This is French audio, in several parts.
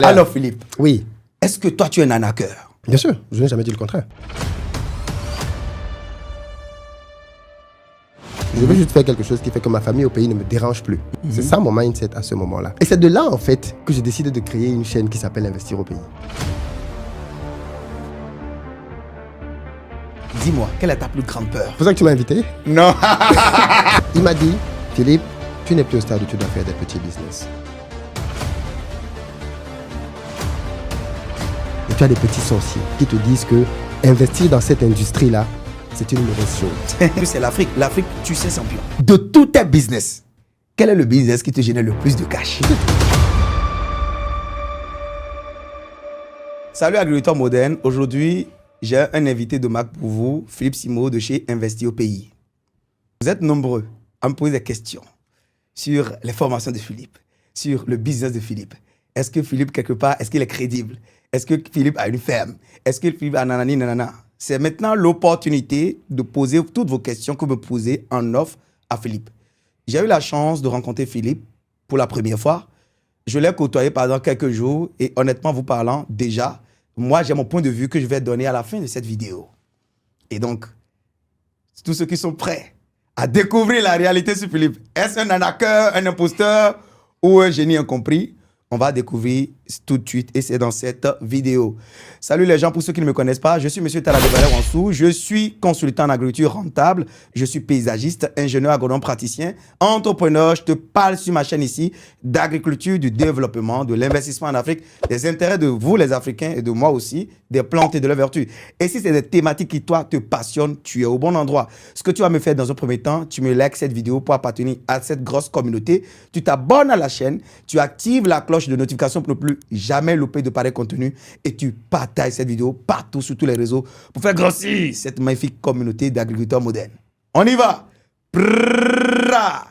Alors Philippe, Oui, est-ce que toi tu es un arnaqueur? bien sûr, je n'ai jamais dit le contraire. Je veux juste faire quelque chose qui fait que ma famille au pays ne me dérange plus. C'est ça mon mindset à ce moment-là. Et c'est de là, en fait, que j'ai décidé de créer une chaîne qui s'appelle Investir au pays. Dis-moi, quelle est ta plus grande peur? C'est pour ça que tu m'as invité. Non. Il m'a dit, Philippe, tu n'es plus au stade où tu dois faire des petits business. Et tu as des petits sorciers qui te disent que investir dans cette industrie-là, c'est une mauvaise chose. C'est l'Afrique. L'Afrique, tu sais, champion. De tous tes business, quel est le business qui te génère le plus de cash? Salut agriculteurs modernes. Aujourd'hui, j'ai un invité de marque pour vous, Philippe Simo de chez Investir au pays. Vous êtes nombreux à me poser des questions sur les formations de Philippe, sur le business de Philippe. Est-ce que Philippe, quelque part, est-ce qu'il est crédible? Est-ce que Philippe a une ferme? Est-ce que Philippe a nanani nanana? C'est maintenant l'opportunité de poser toutes vos questions que vous me posez en offre à Philippe. J'ai eu la chance de rencontrer Philippe pour la première fois. Je l'ai côtoyé pendant quelques jours et honnêtement vous parlant, déjà, moi j'ai mon point de vue que je vais donner à la fin de cette vidéo. Et donc, tous ceux qui sont prêts à découvrir la réalité sur Philippe, est-ce un arnaqueur, un imposteur ou un génie incompris? On va découvrir tout de suite et c'est dans cette vidéo. Salut les gens, pour ceux qui ne me connaissent pas, je suis Monsieur Taladé Wansou, je suis consultant en agriculture rentable, je suis paysagiste, ingénieur agronome praticien, entrepreneur, je te parle sur ma chaîne ici d'agriculture, du développement, de l'investissement en Afrique, des intérêts de vous les Africains et de moi aussi, des plantes et de leurs vertus. Et si c'est des thématiques qui toi te passionnent, tu es au bon endroit. Ce que tu vas me faire dans un premier temps, tu me likes cette vidéo pour appartenir à cette grosse communauté, tu t'abonnes à la chaîne, tu actives la cloche de notification pour ne plus jamais louper de pareil contenu et tu partages cette vidéo partout sur tous les réseaux pour faire grossir cette magnifique communauté d'agriculteurs modernes. On y va! Prrrra.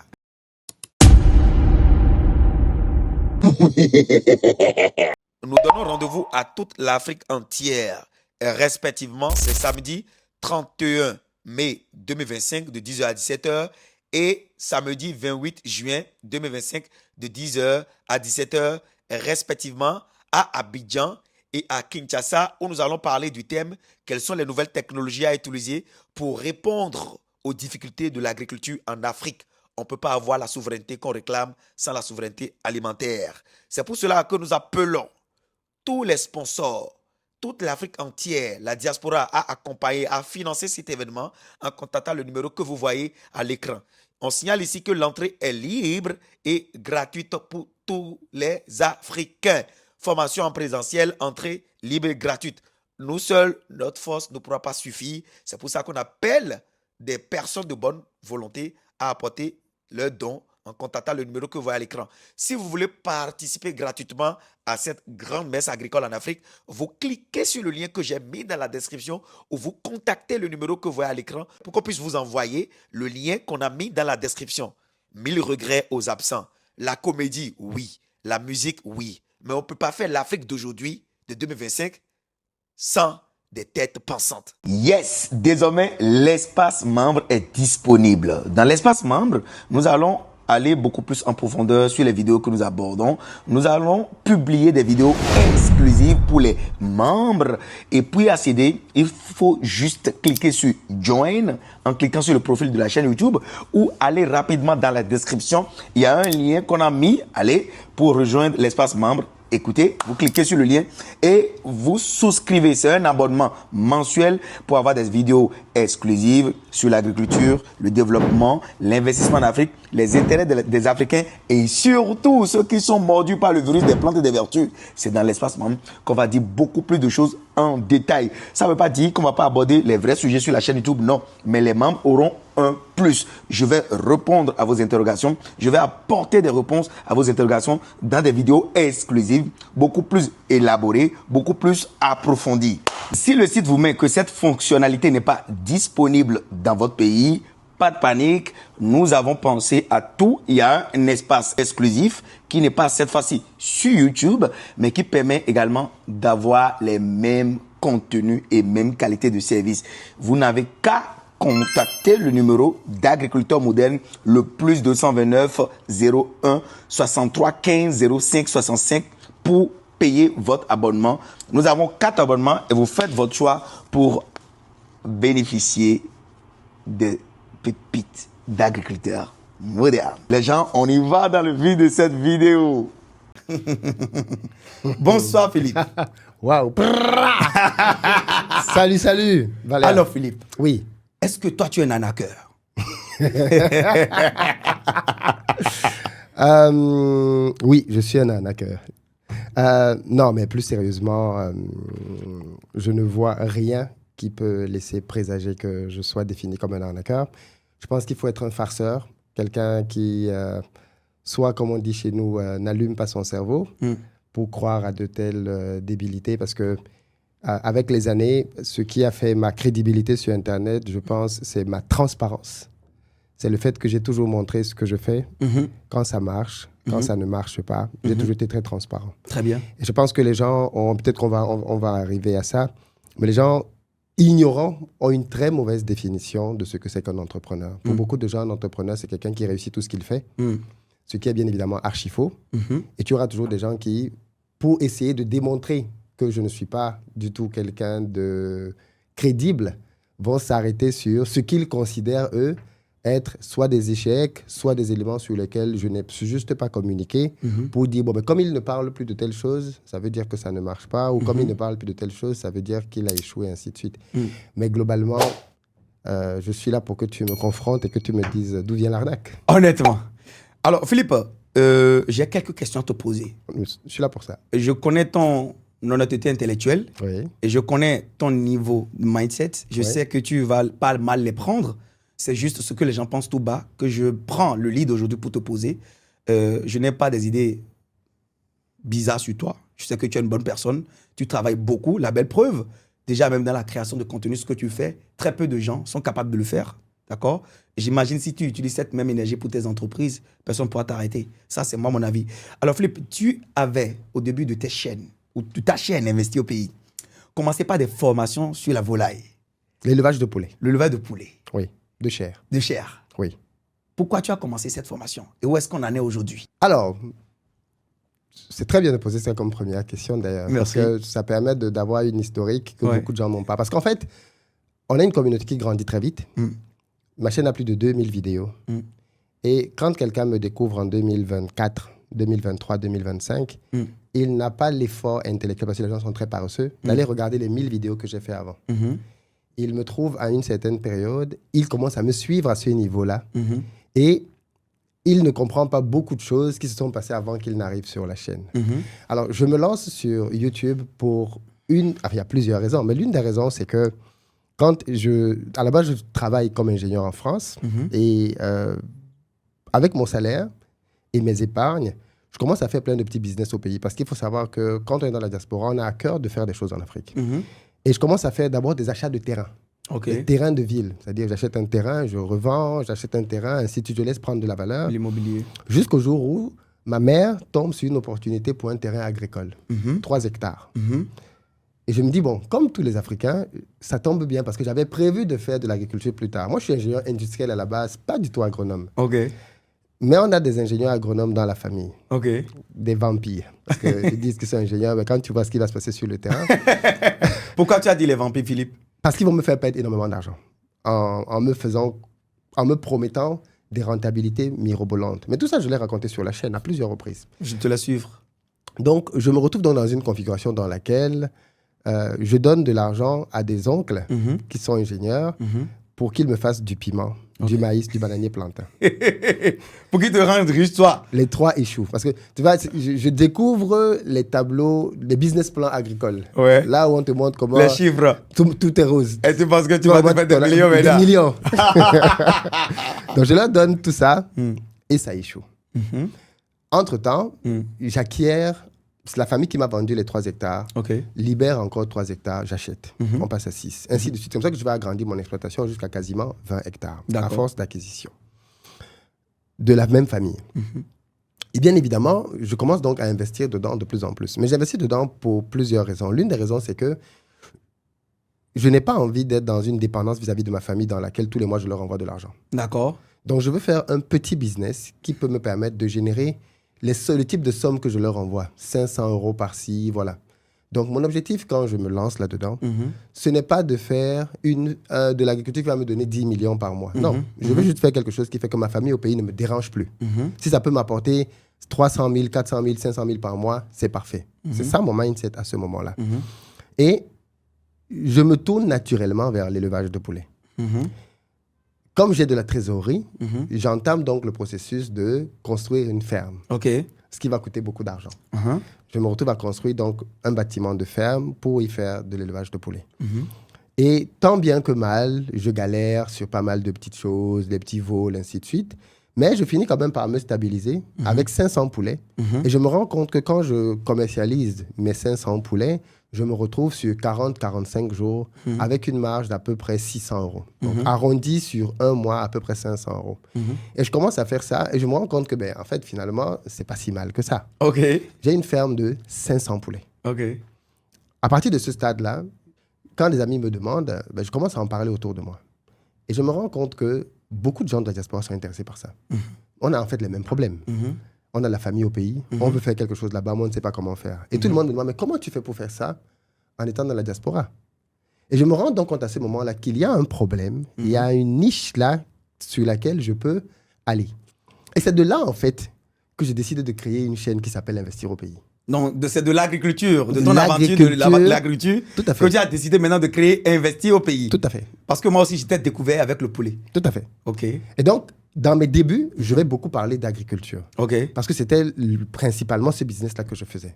Nous donnons rendez-vous à toute l'Afrique entière. Et respectivement, c'est samedi 31 mai 2025 de 10h à 17h et samedi 28 juin 2025 de 10h à 17h respectivement à Abidjan et à Kinshasa où nous allons parler du thème quelles sont les nouvelles technologies à utiliser pour répondre aux difficultés de l'agriculture en Afrique. On ne peut pas avoir la souveraineté qu'on réclame sans la souveraineté alimentaire. C'est pour cela que nous appelons tous les sponsors, toute l'Afrique entière, la diaspora à accompagner, à financer cet événement en contactant le numéro que vous voyez à l'écran. On signale ici que l'entrée est libre et gratuite pour tous les Africains. Formation en présentiel, entrée libre et gratuite. Nous seuls, notre force ne pourra pas suffire. C'est pour ça qu'on appelle des personnes de bonne volonté à apporter leurs dons en contactant le numéro que vous voyez à l'écran. Si vous voulez participer gratuitement à cette grande messe agricole en Afrique, vous cliquez sur le lien que j'ai mis dans la description ou vous contactez le numéro que vous voyez à l'écran pour qu'on puisse vous envoyer le lien qu'on a mis dans la description. 1000 regrets aux absents. La comédie, oui. La musique, oui. Mais on ne peut pas faire l'Afrique d'aujourd'hui, de 2025, sans des têtes pensantes. Yes, désormais, l'espace membre est disponible. Dans l'espace membre, nous allons aller beaucoup plus en profondeur sur les vidéos que nous abordons. Nous allons publier des vidéos exclusives pour les membres. Et puis accéder, il faut juste cliquer sur Join en cliquant sur le profil de la chaîne YouTube ou aller rapidement dans la description. Il y a un lien qu'on a mis, allez, pour rejoindre l'espace membre. Écoutez, vous cliquez sur le lien et vous souscrivez. C'est un abonnement mensuel pour avoir des vidéos exclusives sur l'agriculture, le développement, l'investissement en Afrique, les intérêts des Africains et surtout ceux qui sont mordus par le virus des plantes et des vertus. C'est dans l'espace membre qu'on va dire beaucoup plus de choses en détail. Ça ne veut pas dire qu'on ne va pas aborder les vrais sujets sur la chaîne YouTube, non. Mais les membres auront un plus. Je vais répondre à vos interrogations. Je vais apporter des réponses à vos interrogations dans des vidéos exclusives, beaucoup plus élaborées, beaucoup plus approfondies. Si le site vous met que cette fonctionnalité n'est pas disponible dans votre pays, pas de panique, nous avons pensé à tout. Il y a un espace exclusif qui n'est pas cette fois-ci sur YouTube, mais qui permet également d'avoir les mêmes contenus et mêmes qualités de service. Vous n'avez qu'à contacter le numéro d'agriculteurs modernes, le +229 01 63 15 05 65 pour payez votre abonnement. Nous avons 4 abonnements et vous faites votre choix pour bénéficier de pépites d'agriculteurs modernes. Les gens, on y va dans le vif de cette vidéo. Bonsoir Philippe. Waouh. Salut, salut. Valère. Alors Philippe, Oui. est-ce que toi tu es un arnaqueur? Oui, je suis un arnaqueur. Non, mais plus sérieusement, je ne vois rien qui peut laisser présager que je sois défini comme un arnaqueur. Je pense qu'il faut être un farceur, quelqu'un qui, soit, comme on dit chez nous, n'allume pas son cerveau pour croire à de telles débilités. Parce que avec les années, ce qui a fait ma crédibilité sur Internet, je pense, c'est ma transparence. C'est le fait que j'ai toujours montré ce que je fais, quand ça marche, quand ça ne marche pas. J'ai toujours été très transparent. Très bien. Et je pense que les gens, peut-être qu'on va, on va arriver à ça, mais les gens ignorants ont une très mauvaise définition de ce que c'est qu'un entrepreneur. Pour beaucoup de gens, un entrepreneur, c'est quelqu'un qui réussit tout ce qu'il fait, ce qui est bien évidemment archi faux. Et tu auras toujours des gens qui, pour essayer de démontrer que je ne suis pas du tout quelqu'un de crédible, vont s'arrêter sur ce qu'ils considèrent, eux, être soit des échecs, soit des éléments sur lesquels je n'ai juste pas communiqué pour dire, bon, mais comme il ne parle plus de telle chose, ça veut dire que ça ne marche pas, ou comme il ne parle plus de telle chose, ça veut dire qu'il a échoué, ainsi de suite. Mais globalement, je suis là pour que tu me confrontes et que tu me dises d'où vient l'arnaque. Honnêtement. Alors Philippe, j'ai quelques questions à te poser. Je suis là pour ça. Je connais ton honnêteté intellectuelle Oui. et je connais ton niveau de mindset. Je sais que tu vas pas mal les prendre. C'est juste ce que les gens pensent tout bas, que je prends le lead aujourd'hui pour te poser. Je n'ai pas des idées bizarres sur toi. Je sais que tu es une bonne personne. Tu travailles beaucoup. La belle preuve, déjà même dans la création de contenu, ce que tu fais, très peu de gens sont capables de le faire. D'accord? J'imagine si tu utilises cette même énergie pour tes entreprises, personne ne pourra t'arrêter. Ça, c'est moi, mon avis. Alors Philippe, tu avais au début de tes chaînes, ou ta chaîne Investi au pays, commencé par des formations sur la volaille. L'élevage de poulet. Le levage de poulet. Oui. De chair. De chair. Oui. Pourquoi tu as commencé cette formation? Et où est-ce qu'on en est aujourd'hui? Alors, c'est très bien de poser ça comme première question d'ailleurs. Merci. Parce que ça permet d'avoir une historique que beaucoup de gens n'ont pas. Parce qu'en fait, on a une communauté qui grandit très vite. Ma chaîne a plus de 2000 vidéos. Et quand quelqu'un me découvre en 2024, 2023, 2025, il n'a pas l'effort intellectuel, parce que les gens sont très paresseux, d'aller regarder les 1000 vidéos que j'ai fait avant. Il me trouve à une certaine période, il commence à me suivre à ce niveau-là. Et il ne comprend pas beaucoup de choses qui se sont passées avant qu'il n'arrive sur la chaîne. Alors, je me lance sur YouTube pour il y a plusieurs raisons, mais l'une des raisons, c'est que à la base, je travaille comme ingénieur en France et avec mon salaire et mes épargnes, je commence à faire plein de petits business au pays parce qu'il faut savoir que quand on est dans la diaspora, on a à cœur de faire des choses en Afrique. Et je commence à faire d'abord des achats de terrain. Des terrains de ville. C'est-à-dire, j'achète un terrain, je revends, j'achète un terrain, ainsi de suite, je laisse prendre de la valeur. L'immobilier. Jusqu'au jour où ma mère tombe sur une opportunité pour un terrain agricole, 3 hectares. Et je me dis, bon, comme tous les Africains, ça tombe bien parce que j'avais prévu de faire de l'agriculture plus tard. Moi, je suis ingénieur industriel à la base, pas du tout agronome. Mais on a des ingénieurs agronomes dans la famille. Des vampires. Parce qu'ils disent que c'est ingénieur, mais quand tu vois ce qui va se passer sur le terrain... Pourquoi tu as dit les vampires, Philippe? Parce qu'ils vont me faire perdre énormément d'argent en me promettant des rentabilités mirobolantes. Mais tout ça, je l'ai raconté sur la chaîne à plusieurs reprises. Je te laisse suivre. Donc, je me retrouve donc dans une configuration dans laquelle je donne de l'argent à des oncles qui sont ingénieurs pour qu'ils me fassent du piment, du maïs, du bananier plantain. Pour qu'ils te rendent riche, toi. Les 3 échouent. Parce que, tu vois, je découvre les tableaux, les business plans agricoles. Là où on te montre comment... Les chiffres. Tout est rose. Et tu penses que tu vas te faire des millions maintenant? Des millions. Donc, je leur donne tout ça et ça échoue. Entre-temps, j'acquiers... C'est la famille qui m'a vendu les 3 hectares, libère encore 3 hectares, j'achète. On passe à 6. Ainsi de suite. C'est comme ça que je vais agrandir mon exploitation jusqu'à quasiment 20 hectares, à force d'acquisition. De la même famille. Et bien évidemment, je commence donc à investir dedans de plus en plus. Mais j'investis dedans pour plusieurs raisons. L'une des raisons, c'est que je n'ai pas envie d'être dans une dépendance vis-à-vis de ma famille dans laquelle tous les mois, je leur envoie de l'argent. D'accord. Donc, je veux faire un petit business qui peut me permettre de générer le type de somme que je leur envoie, 500 € par-ci, voilà. Donc, mon objectif, quand je me lance là-dedans, ce n'est pas de faire de l'agriculture qui va me donner 10 millions par mois. Non, je veux juste faire quelque chose qui fait que ma famille au pays ne me dérange plus. Si ça peut m'apporter 300 000, 400 000, 500 000 par mois, c'est parfait. C'est ça mon mindset à ce moment-là. Et je me tourne naturellement vers l'élevage de poulets. Comme j'ai de la trésorerie, j'entame donc le processus de construire une ferme. Ce qui va coûter beaucoup d'argent. Je me retrouve à construire donc un bâtiment de ferme pour y faire de l'élevage de poulets. Et tant bien que mal, je galère sur pas mal de petites choses, des petits vols, ainsi de suite. Mais je finis quand même par me stabiliser avec 500 poulets. Et je me rends compte que quand je commercialise mes 500 poulets, je me retrouve sur 40-45 jours avec une marge d'à peu près 600 €. Donc, arrondi sur un mois, à peu près 500 €. Et je commence à faire ça et je me rends compte que, en fait, finalement, c'est pas si mal que ça. J'ai une ferme de 500 poulets. À partir de ce stade-là, quand des amis me demandent, je commence à en parler autour de moi. Et je me rends compte que beaucoup de gens de la diaspora sont intéressés par ça. On a en fait les mêmes problèmes. On a la famille au pays, on veut faire quelque chose là-bas, mais on ne sait pas comment faire. Et tout le monde me demande, mais comment tu fais pour faire ça en étant dans la diaspora? Et je me rends donc compte à ce moment-là qu'il y a un problème, il y a une niche là sur laquelle je peux aller. Et c'est de là, en fait, que j'ai décidé de créer une chaîne qui s'appelle Investir au pays. Donc, c'est de l'agriculture, de ton aventure de l'agriculture, que tu as décidé maintenant de créer Investir au pays. Tout à fait. Parce que moi aussi, j'étais découvert avec le poulet. Tout à fait. Et donc, dans mes débuts, je vais beaucoup parler d'agriculture. Parce que c'était principalement ce business-là que je faisais.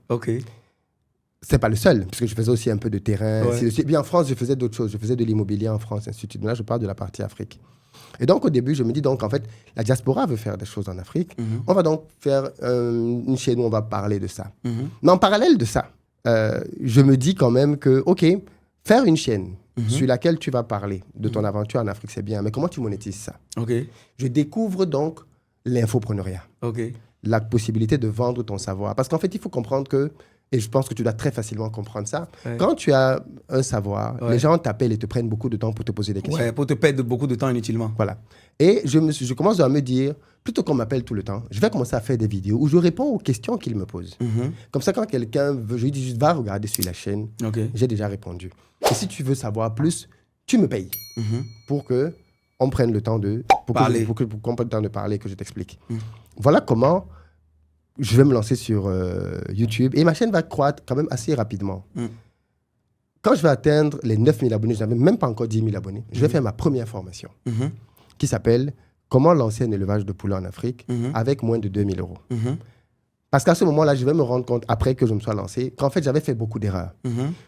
C'est pas le seul, puisque je faisais aussi un peu de terrain. Bien, en France, je faisais d'autres choses. Je faisais de l'immobilier en France, ainsi de suite. Mais là, je parle de la partie Afrique. Et donc, au début, je me dis donc, en fait, la diaspora veut faire des choses en Afrique. On va donc faire une chaîne où on va parler de ça. Mais en parallèle de ça, je me dis quand même que, OK, faire une chaîne sur laquelle tu vas parler de ton aventure en Afrique, c'est bien. Mais comment tu monétises ça? Je découvre donc l'infopreneuriat. La possibilité de vendre ton savoir. Parce qu'en fait, il faut comprendre que, et je pense que tu dois très facilement comprendre ça, quand tu as un savoir, les gens t'appellent et te prennent beaucoup de temps pour te poser des questions. Pour te perdre beaucoup de temps inutilement. Voilà. Et je commence à me dire, plutôt qu'on m'appelle tout le temps, je vais commencer à faire des vidéos où je réponds aux questions qu'ils me posent. Comme ça, quand quelqu'un veut, je lui dis juste, va regarder sur la chaîne. J'ai déjà répondu. Et si tu veux savoir plus, tu me payes pour qu'on prenne le temps de parler, pour qu'on prenne le temps de parler et que je t'explique. Voilà comment je vais me lancer sur YouTube. Et ma chaîne va croître quand même assez rapidement. Quand je vais atteindre les 9 000 abonnés, je n'avais même pas encore 10 000 abonnés, je vais faire ma première formation qui s'appelle « Comment lancer un élevage de poulets en Afrique avec moins de 2 000 €. Parce qu'à ce moment-là, je vais me rendre compte, après que je me sois lancé, qu'en fait, j'avais fait beaucoup d'erreurs.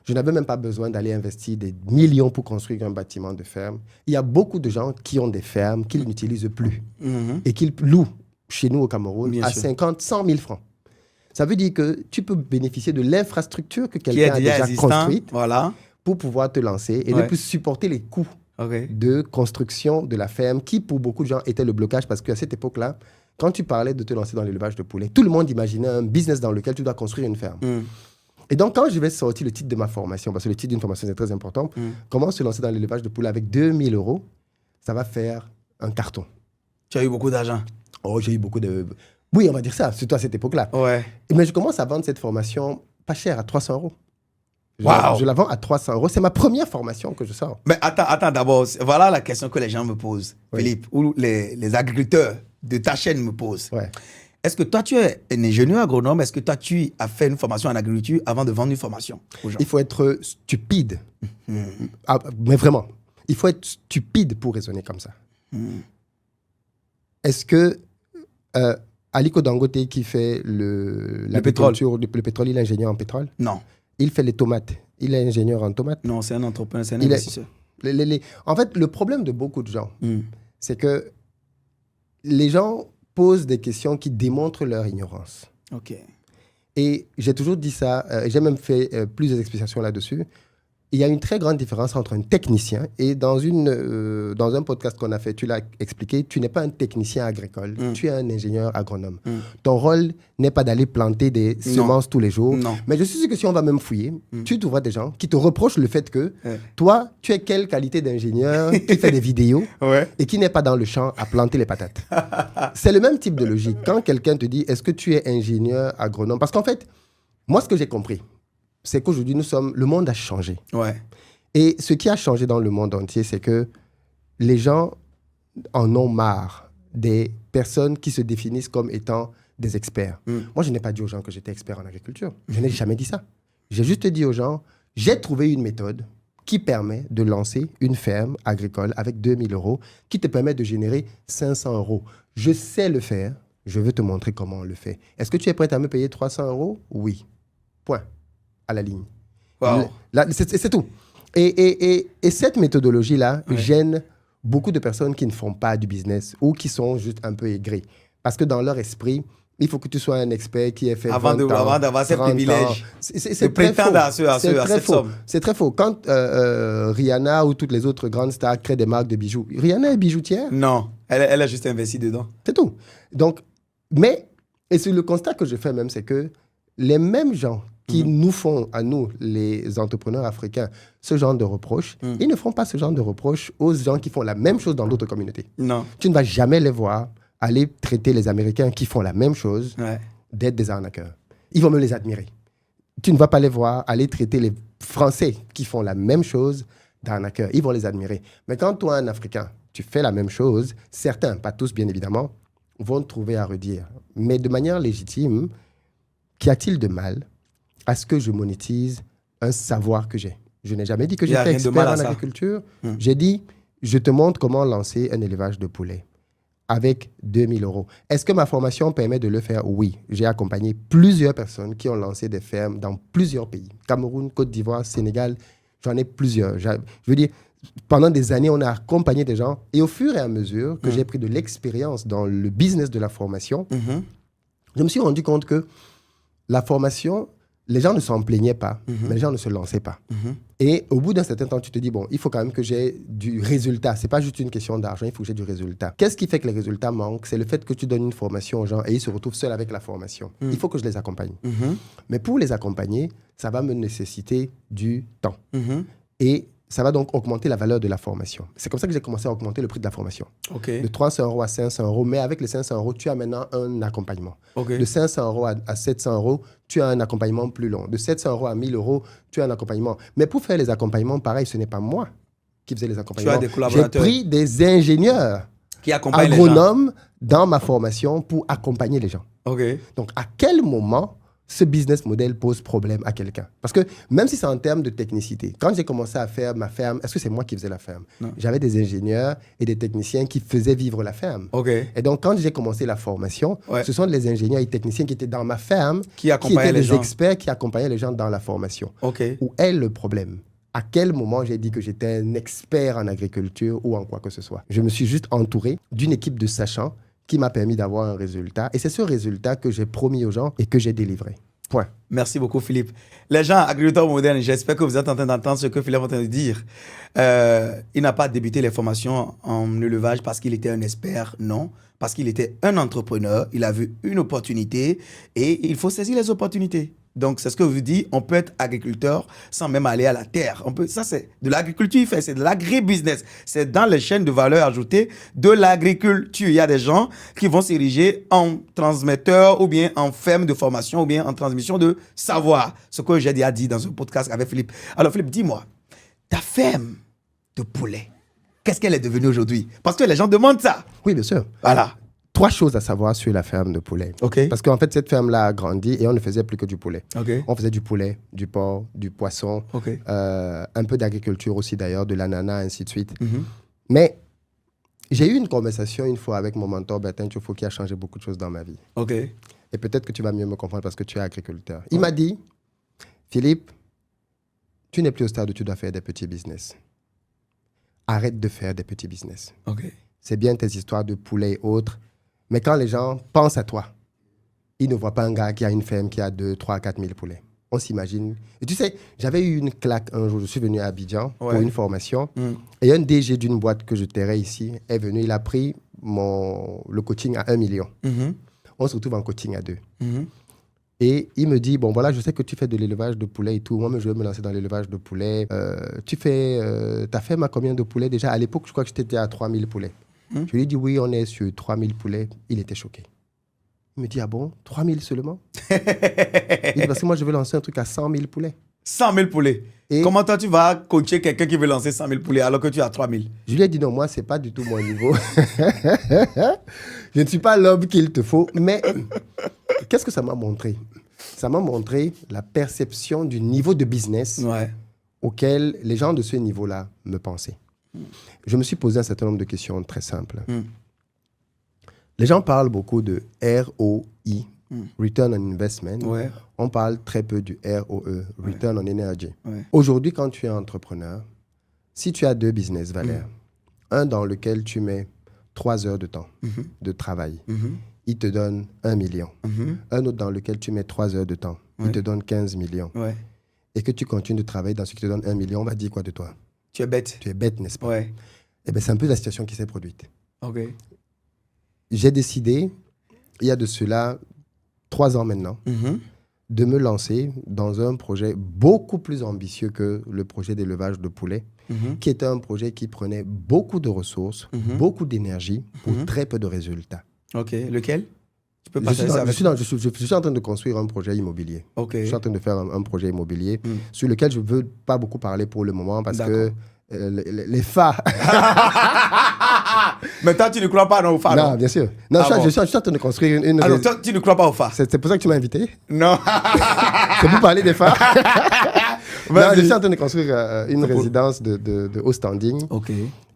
Je n'avais même pas besoin d'aller investir des millions pour construire un bâtiment de ferme. Il y a beaucoup de gens qui ont des fermes qu'ils n'utilisent plus et qu'ils louent chez nous au Cameroun à 50, 100 000 francs. Ça veut dire que tu peux bénéficier de l'infrastructure que quelqu'un a déjà construite pour pouvoir te lancer et de plus supporter les coûts de construction de la ferme qui, pour beaucoup de gens, était le blocage parce qu'à cette époque-là, quand tu parlais de te lancer dans l'élevage de poulets, tout le monde imaginait un business dans lequel tu dois construire une ferme. Et donc, quand je vais sortir le titre de ma formation, parce que le titre d'une formation, c'est très important, comment se lancer dans l'élevage de poulets avec 2 000 €, ça va faire un carton. Tu as eu beaucoup d'argent? Oh, j'ai eu beaucoup de... Oui, on va dire ça, surtout à cette époque-là. Mais je commence à vendre cette formation pas cher, à 300 €. Je la vends à 300 €. C'est ma première formation que je sors. Mais attends d'abord. Voilà la question que les gens me posent, Philippe, ou les agriculteurs de ta chaîne me posent. Est-ce que toi, tu es un ingénieur agronome? Est-ce que toi, tu as fait une formation en agriculture avant de vendre une formation aux gens? Il faut être stupide. Mais vraiment, il faut être stupide pour raisonner comme ça. Est-ce que Aliko Dangote qui fait le pétrole, il est ingénieur en pétrole? Non. Il fait les tomates. Il est ingénieur en tomates? Non, c'est un entrepreneur, c'est un investisseur. En fait, le problème de beaucoup de gens, c'est que les gens posent des questions qui démontrent leur ignorance. Et j'ai toujours dit ça, j'ai même fait plusieurs explications là-dessus. il y a une très grande différence entre un technicien et dans un podcast qu'on a fait, tu l'as expliqué, tu n'es pas un technicien agricole, tu es un ingénieur agronome. Ton rôle n'est pas d'aller planter des semences tous les jours. Non. Mais je suis sûr que si on va même fouiller, tu trouveras des gens qui te reprochent le fait que toi, tu es quelle qualité d'ingénieur qui fait des vidéos et qui n'est pas dans le champ à planter les patates. C'est le même type de logique. Quand quelqu'un te dit, est-ce que tu es ingénieur agronome? Parce qu'en fait, moi, ce que j'ai compris, c'est qu'aujourd'hui, le monde a changé. Ouais. Et ce qui a changé dans le monde entier, c'est que les gens en ont marre des personnes qui se définissent comme étant des experts. Moi, je n'ai pas dit aux gens que j'étais expert en agriculture. Je n'ai jamais dit ça. J'ai juste dit aux gens, j'ai trouvé une méthode qui permet de lancer une ferme agricole avec 2 000 €, qui te permet de générer 500 €. Je sais le faire. Je veux te montrer comment on le fait. Est-ce que tu es prêt à me payer 300 €? Oui. Point. À la ligne. Wow. Là, c'est tout. Et cette méthodologie-là gêne beaucoup de personnes qui ne font pas du business ou qui sont juste un peu aigris. Parce que dans leur esprit, il faut que tu sois un expert qui ait fait avant d'avoir ces privilèges. C'est très faux. C'est très faux. Quand Rihanna ou toutes les autres grandes stars créent des marques de bijoux, Rihanna est bijoutière? Non, elle a juste investi dedans. C'est tout. Donc, et c'est le constat que je fais même, c'est que les mêmes gens qui nous font, à nous, les entrepreneurs africains, ce genre de reproches, ils ne font pas ce genre de reproches aux gens qui font la même chose dans d'autres communautés. Non. Tu ne vas jamais les voir aller traiter les Américains qui font la même chose d'être des arnaqueurs. Ils vont me les admirer. Tu ne vas pas les voir aller traiter les Français qui font la même chose d'arnaqueurs. Ils vont les admirer. Mais quand toi, un Africain, tu fais la même chose, certains, pas tous bien évidemment, vont te trouver à redire. Mais de manière légitime, qu'y a-t-il de mal à ce que je monétise un savoir que j'ai? Je n'ai jamais dit que j'étais expert en agriculture. J'ai dit, je te montre comment lancer un élevage de poulets avec 2 000 €. Est-ce que ma formation permet de le faire? Oui. J'ai accompagné plusieurs personnes qui ont lancé des fermes dans plusieurs pays. Cameroun, Côte d'Ivoire, Sénégal, j'en ai plusieurs. Je veux dire, pendant des années, on a accompagné des gens. Et au fur et à mesure que j'ai pris de l'expérience dans le business de la formation, je me suis rendu compte que la formation, les gens ne s'en plaignaient pas, mais les gens ne se lançaient pas. Et au bout d'un certain temps, tu te dis, bon, il faut quand même que j'ai du résultat. Ce n'est pas juste une question d'argent, il faut que j'ai du résultat. Qu'est-ce qui fait que les résultats manquent? C'est le fait que tu donnes une formation aux gens et ils se retrouvent seuls avec la formation. Il faut que je les accompagne. Mais pour les accompagner, ça va me nécessiter du temps. Et ça va donc augmenter la valeur de la formation. C'est comme ça que j'ai commencé à augmenter le prix de la formation. De 300 € à 500 €, mais avec les 500 €, tu as maintenant un accompagnement. De 500 € à 700 €, tu as un accompagnement plus long. De 700 € à 1 000 €, tu as un accompagnement. Mais pour faire les accompagnements, pareil, ce n'est pas moi qui faisais les accompagnements. Tu as des collaborateurs. J'ai pris des ingénieurs qui accompagnent agronomes dans ma formation pour accompagner les gens. Donc, à quel moment ce business model pose problème à quelqu'un? Parce que même si c'est en termes de technicité, quand j'ai commencé à faire ma ferme, est-ce que c'est moi qui faisais la ferme? J'avais des ingénieurs et des techniciens qui faisaient vivre la ferme. Et donc, quand j'ai commencé la formation, ce sont les ingénieurs et techniciens qui étaient dans ma ferme, qui étaient des experts qui accompagnaient les gens dans la formation. Où est le problème? À quel moment j'ai dit que j'étais un expert en agriculture ou en quoi que ce soit? Je me suis juste entouré d'une équipe de sachants qui m'a permis d'avoir un résultat. Et c'est ce résultat que j'ai promis aux gens et que j'ai délivré. Point. Merci beaucoup, Philippe. Les gens, agriculteurs modernes, j'espère que vous êtes en train d'entendre ce que Philippe est en train de dire. Il n'a pas débuté les formations en élevage parce qu'il était un expert, non. Parce qu'il était un entrepreneur, il a vu une opportunité et il faut saisir les opportunités. Donc, c'est ce que je vous dis, on peut être agriculteur sans même aller à la terre. Ça, c'est de l'agriculture, c'est de l'agribusiness. C'est dans les chaînes de valeur ajoutée de l'agriculture. Il y a des gens qui vont s'ériger en transmetteurs ou bien en ferme de formation ou bien en transmission de savoir. Ce que j'ai déjà dit dans un podcast avec Philippe. Alors, Philippe, dis-moi, ta ferme de poulet, qu'est-ce qu'elle est devenue aujourd'hui? Parce que les gens demandent ça. Oui, bien sûr. Voilà. 3 choses à savoir sur la ferme de poulet. Parce qu'en fait, cette ferme-là a grandi et on ne faisait plus que du poulet. On faisait du poulet, du porc, du poisson, un peu d'agriculture aussi d'ailleurs, de l'ananas, ainsi de suite. Mais j'ai eu une conversation une fois avec mon mentor, Bertin Tchofo, qui a changé beaucoup de choses dans ma vie. Et peut-être que tu vas mieux me comprendre parce que tu es agriculteur. Il m'a dit, Philippe, tu n'es plus au stade où tu dois faire des petits business. Arrête de faire des petits business. C'est bien tes histoires de poulet et autres. Mais quand les gens pensent à toi, ils ne voient pas un gars qui a une ferme qui a 2, 3, 4 000 poulets. on s'imagine. Et tu sais, j'avais eu une claque un jour. Je suis venu à Abidjan pour une formation. Et un DG d'une boîte que je tairais ici est venu. Il a pris le coaching à 1 million. On se retrouve en coaching à 2. Et il me dit, bon voilà, je sais que tu fais de l'élevage de poulets et tout. Moi, je veux me lancer dans l'élevage de poulets. T'as fait combien de poulets déjà? À l'époque, je crois que j'étais à 3000 poulets. Je lui ai dit, oui, on est sur 3000 poulets. Il était choqué. Il me dit, ah bon, 3000 seulement? Il dit, parce que moi, je veux lancer un truc à 100 000 poulets. 100 000 poulets. Et comment toi, tu vas coacher quelqu'un qui veut lancer 100 000 poulets alors que tu as 3000? Je lui ai dit, non, moi, ce n'est pas du tout mon niveau. Je ne suis pas l'homme qu'il te faut. Mais qu'est-ce que ça m'a montré? Ça m'a montré la perception du niveau de business auquel les gens de ce niveau-là me pensaient. Je me suis posé un certain nombre de questions très simples. Les gens parlent beaucoup de ROI, Return on Investment. On parle très peu du ROE, Return on Energy. Aujourd'hui, quand tu es entrepreneur, si tu as 2 business, Valère, un dans lequel tu mets 3 heures de temps de travail, il te donne 1 million. Un autre dans lequel tu mets 3 heures de temps, il te donne 15 millions. Et que tu continues de travailler dans ce qui te donne 1 million, on va dire quoi de toi? Tu es bête. Tu es bête, n'est-ce pas? Eh bien, c'est un peu la situation qui s'est produite. Ok. J'ai décidé, il y a de cela 3 ans maintenant, de me lancer dans un projet beaucoup plus ambitieux que le projet d'élevage de poulets, qui était un projet qui prenait beaucoup de ressources, beaucoup d'énergie pour très peu de résultats. Ok. Lequel? Tu peux je suis en train de construire un projet immobilier. Je suis en train de faire un projet immobilier sur lequel je ne veux pas beaucoup parler pour le moment parce que les phares... Mais toi, tu ne crois pas aux phares? Non, bien sûr. Non, je suis en train de construire une... Alors, toi, tu ne crois pas aux phares? C'est pour ça que tu m'as invité? Non. C'est pour parler des phares? Non, je suis en train de construire une résidence de haut standing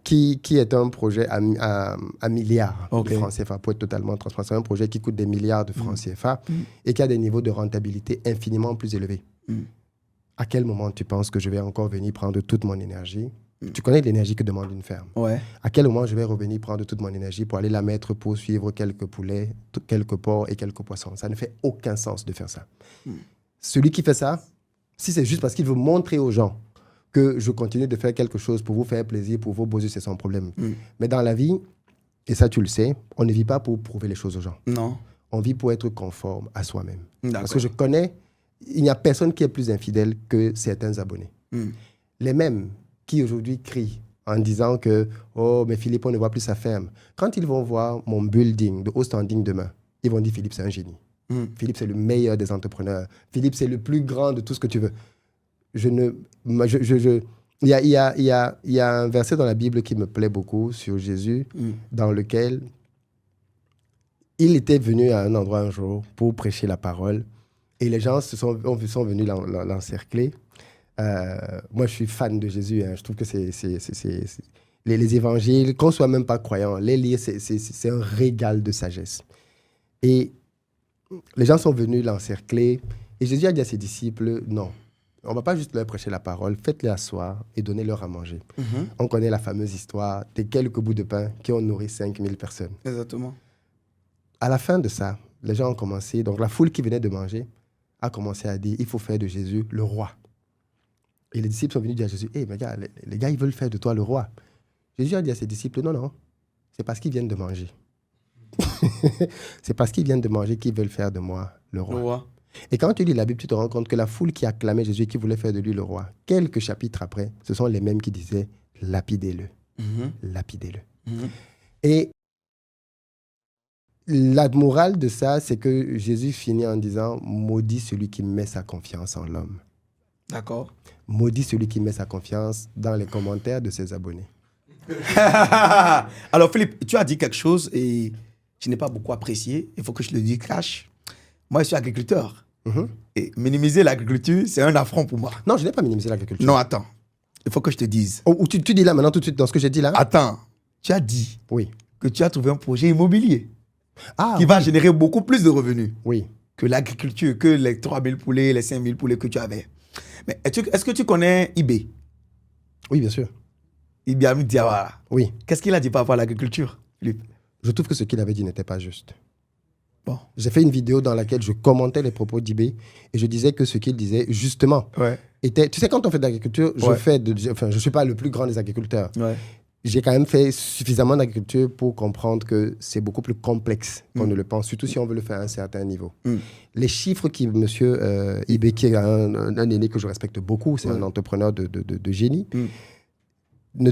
qui est un projet à milliards de francs CFA, pour être totalement transparent. C'est un projet qui coûte des milliards de francs CFA et qui a des niveaux de rentabilité infiniment plus élevés. À quel moment tu penses que je vais encore venir prendre toute mon énergie? Tu connais l'énergie que demande une ferme. À quel moment je vais revenir prendre toute mon énergie pour aller la mettre pour suivre quelques poulets, quelques porcs et quelques poissons? Ça ne fait aucun sens de faire ça. Celui qui fait ça, si c'est juste parce qu'il veut montrer aux gens que je continue de faire quelque chose pour vous faire plaisir, pour vos beaux yeux, c'est son problème. Mais dans la vie, et ça tu le sais, on ne vit pas pour prouver les choses aux gens. Non. On vit pour être conforme à soi-même. Parce que je connais, il n'y a personne qui est plus infidèle que certains abonnés. Les mêmes qui aujourd'hui crient en disant que « Oh, mais Philippe, on ne voit plus sa ferme ». Quand ils vont voir mon building de haut standing demain, ils vont dire « Philippe, c'est un génie. Philippe, c'est le meilleur des entrepreneurs. Philippe, c'est le plus grand de tout ce que tu veux. » Il y a un verset dans la Bible qui me plaît beaucoup sur Jésus, dans lequel il était venu à un endroit un jour pour prêcher la parole et les gens sont venus l'encercler. Moi, je suis fan de Jésus. Je trouve que les évangiles, qu'on ne soit même pas croyant, les lire, c'est un régal de sagesse. Et les gens sont venus l'encercler. Et Jésus a dit à ses disciples, non, on ne va pas juste leur prêcher la parole, faites-les asseoir et donnez-leur à manger. On connaît la fameuse histoire des quelques bouts de pain qui ont nourri 5000 personnes. Exactement. À la fin de ça, les gens ont commencé, donc la foule qui venait de manger a commencé à dire, il faut faire de Jésus le roi. Et les disciples sont venus dire à Jésus, mais gars, les gars, ils veulent faire de toi le roi. Jésus a dit à ses disciples, non, c'est parce qu'ils viennent de manger. C'est parce qu'ils viennent de manger qu'ils veulent faire de moi le roi. Et quand tu lis la Bible, tu te rends compte que la foule qui acclamait Jésus et qui voulait faire de lui le roi, quelques chapitres après, ce sont les mêmes qui disaient, lapidez-le, lapidez-le. Et la morale de ça, c'est que Jésus finit en disant, maudit celui qui met sa confiance en l'homme. D'accord. Maudit celui qui met sa confiance dans les commentaires de ses abonnés. Alors Philippe, tu as dit quelque chose et je n'ai pas beaucoup apprécié. Il faut que je le dise cash. Moi, je suis agriculteur. Et minimiser l'agriculture, c'est un affront pour moi. Non, je n'ai pas minimisé l'agriculture. Non, attends. Il faut que je te dise. Ou tu dis là maintenant tout de suite dans ce que j'ai dit là? Attends. Tu as dit que tu as trouvé un projet immobilier qui va générer beaucoup plus de revenus que l'agriculture, que les 3000 poulets, les 5000 poulets que tu avais. Mais est-ce que tu connais eBay? Oui, bien sûr. Idi Amin Diawara. Oui. Qu'est-ce qu'il a dit par rapport à l'agriculture, Philippe? Je trouve que ce qu'il avait dit n'était pas juste. Bon. J'ai fait une vidéo dans laquelle je commentais les propos d'eBay et je disais que ce qu'il disait, justement, était... Tu sais, quand on fait de l'agriculture, je ne suis pas le plus grand des agriculteurs. J'ai quand même fait suffisamment d'agriculture pour comprendre que c'est beaucoup plus complexe qu'on ne le pense, surtout si on veut le faire à un certain niveau. Les chiffres qui, monsieur eBay, qui est un aîné que je respecte beaucoup, c'est un entrepreneur de génie, ne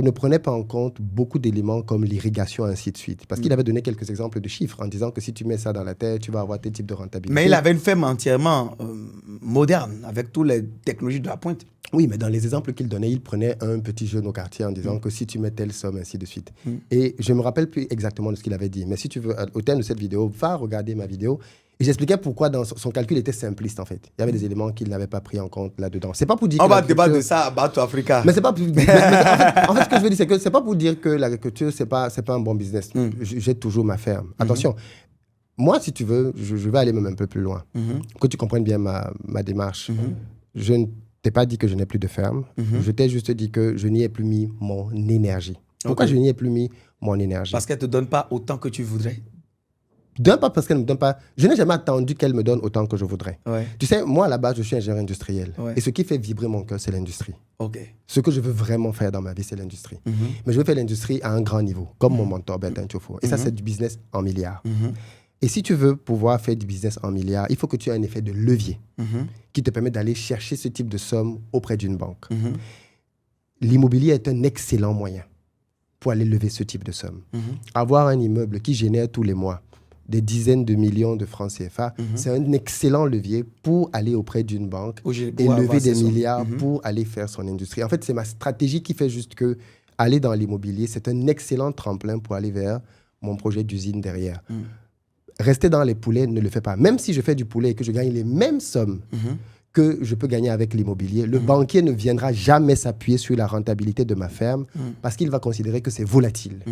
prenait pas en compte beaucoup d'éléments comme l'irrigation, ainsi de suite. Parce qu'il avait donné quelques exemples de chiffres en disant que si tu mets ça dans la terre, tu vas avoir tel type de rentabilité. Mais il avait une ferme entièrement moderne, avec toutes les technologies de la pointe. Oui, mais dans les exemples qu'il donnait, il prenait un petit jeune au quartier en disant que si tu mets telle somme, ainsi de suite. Et je ne me rappelle plus exactement de ce qu'il avait dit. Mais si tu veux, au terme de cette vidéo, va regarder ma vidéo. Et j'expliquais pourquoi son calcul était simpliste, en fait. Il y avait des éléments qu'il n'avait pas pris en compte là-dedans. C'est pas pour dire on va débattre de ça à Bateau Africa. Mais c'est pas... en fait, ce que je veux dire, c'est que c'est pas pour dire que l'agriculture, c'est pas un bon business. J'ai toujours ma ferme. Attention, moi, si tu veux, je vais aller même un peu plus loin. Que tu comprennes bien ma démarche. Je ne t'ai pas dit que je n'ai plus de ferme. Je t'ai juste dit que je n'y ai plus mis mon énergie. Pourquoi je n'y ai plus mis mon énergie? Parce qu'elle ne te donne pas autant que tu voudrais. D'un, pas parce qu'elle ne me donne pas... Je n'ai jamais attendu qu'elle me donne autant que je voudrais. Tu sais, moi, à la base, je suis ingénieur industriel. Et ce qui fait vibrer mon cœur, c'est l'industrie. Ce que je veux vraiment faire dans ma vie, c'est l'industrie. Mais je veux faire l'industrie à un grand niveau, comme mon mentor, Bertin Thiofo. Et ça, c'est du business en milliards. Et si tu veux pouvoir faire du business en milliards, il faut que tu aies un effet de levier qui te permet d'aller chercher ce type de somme auprès d'une banque. L'immobilier est un excellent moyen pour aller lever ce type de somme. Avoir un immeuble qui génère tous les mois des dizaines de millions de francs CFA, c'est un excellent levier pour aller auprès d'une banque et lever des milliards pour aller faire son industrie. En fait, c'est ma stratégie qui fait juste que aller dans l'immobilier, c'est un excellent tremplin pour aller vers mon projet d'usine derrière. Rester dans les poulets ne le fait pas. Même si je fais du poulet et que je gagne les mêmes sommes que je peux gagner avec l'immobilier, le banquier ne viendra jamais s'appuyer sur la rentabilité de ma ferme parce qu'il va considérer que c'est volatile.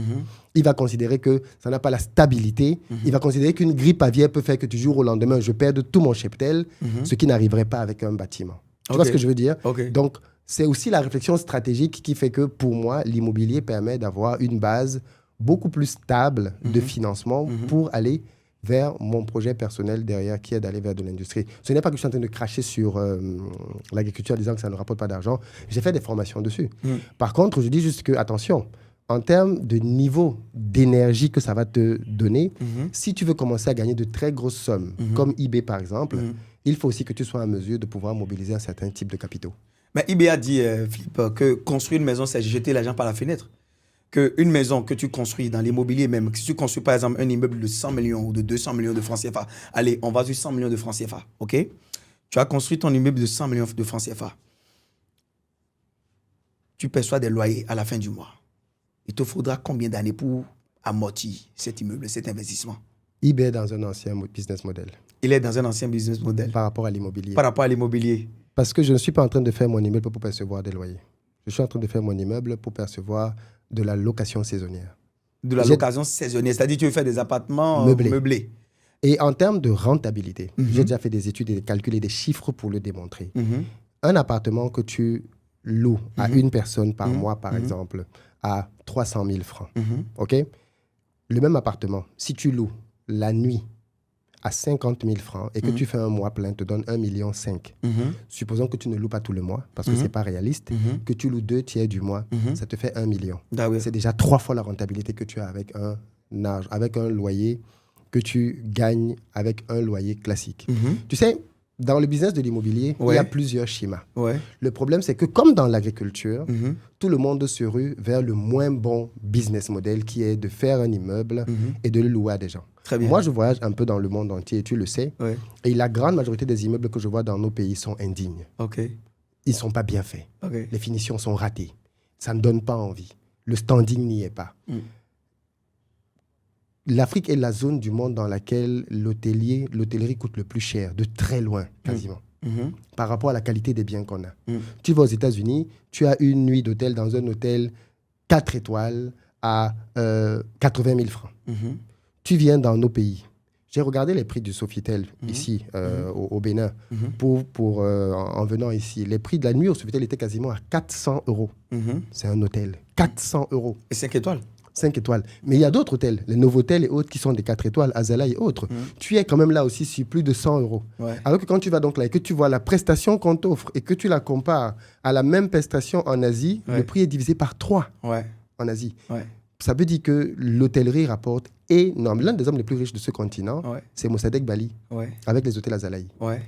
Il va considérer que ça n'a pas la stabilité. Il va considérer qu'une grippe aviaire peut faire que du jour au lendemain, je perde tout mon cheptel, ce qui n'arriverait pas avec un bâtiment. Tu vois ce que je veux dire? Donc, c'est aussi la réflexion stratégique qui fait que, pour moi, l'immobilier permet d'avoir une base beaucoup plus stable de financement pour aller vers mon projet personnel derrière, qui est d'aller vers de l'industrie. Ce n'est pas que je suis en train de cracher sur l'agriculture en disant que ça ne rapporte pas d'argent. J'ai fait des formations dessus. Par contre, je dis juste que, attention, en termes de niveau d'énergie que ça va te donner, si tu veux commencer à gagner de très grosses sommes, comme eBay par exemple, il faut aussi que tu sois en mesure de pouvoir mobiliser un certain type de capitaux. Mais eBay a dit, Philippe, que construire une maison, c'est jeter l'argent par la fenêtre. Qu'une maison que tu construis dans l'immobilier même, si tu construis par exemple un immeuble de 100 millions ou de 200 millions de francs CFA, allez, on va sur 100 millions de francs CFA, ok? Tu as construit ton immeuble de 100 millions de francs CFA. Tu perçois des loyers à la fin du mois. Il te faudra combien d'années pour amortir cet immeuble, cet investissement? eBay est dans un ancien business model. Il est dans un ancien business model. Par rapport à l'immobilier. Par rapport à l'immobilier. Parce que je ne suis pas en train de faire mon immeuble pour percevoir des loyers. Je suis en train de faire mon immeuble pour percevoir de la location saisonnière. De la location saisonnière, c'est-à-dire tu veux faire des appartements meublés. Et en termes de rentabilité, j'ai déjà fait des études et des calculs et des chiffres pour le démontrer. Un appartement que tu loues à une personne par mois, par exemple, à 300 000 francs, ok? Le même appartement, si tu loues la nuit à 50 000 francs et que tu fais un mois plein, te donne 1,5 million. Supposons que tu ne loues pas tout le mois, parce que ce n'est pas réaliste, que tu loues 2/3 du mois, ça te fait 1 million. C'est déjà 3 fois la rentabilité que tu as avec un loyer que tu gagnes avec un loyer classique. Tu sais, dans le business de l'immobilier, il y a plusieurs schémas. Le problème, c'est que comme dans l'agriculture, tout le monde se rue vers le moins bon business model qui est de faire un immeuble et de le louer à des gens. Moi, je voyage un peu dans le monde entier, tu le sais. Et la grande majorité des immeubles que je vois dans nos pays sont indignes. Ils ne sont pas bien faits. Les finitions sont ratées. Ça ne donne pas envie. Le standing n'y est pas. L'Afrique est la zone du monde dans laquelle l'hôtellerie coûte le plus cher, de très loin, quasiment, par rapport à la qualité des biens qu'on a. Tu vas aux États-Unis, tu as une nuit d'hôtel dans un hôtel 4 étoiles à 80 000 francs. Tu viens dans nos pays. J'ai regardé les prix du Sofitel ici, au Bénin, en venant ici. Les prix de la nuit au Sofitel étaient quasiment à 400 €. C'est un hôtel. 400 €. Et 5 étoiles? 5 étoiles. Mais il y a d'autres hôtels, les Novotel et autres qui sont des 4 étoiles, Azala et autres. Tu es quand même là aussi sur plus de 100 €. Ouais. Alors que quand tu vas donc là et que tu vois la prestation qu'on t'offre et que tu la compares à la même prestation en Asie, le prix est divisé par 3 en Asie. Ouais. Ça veut dire que l'hôtellerie rapporte énormément. L'un des hommes les plus riches de ce continent, c'est Mossadegh Bali, avec les hôtels Azalaï. Ouais.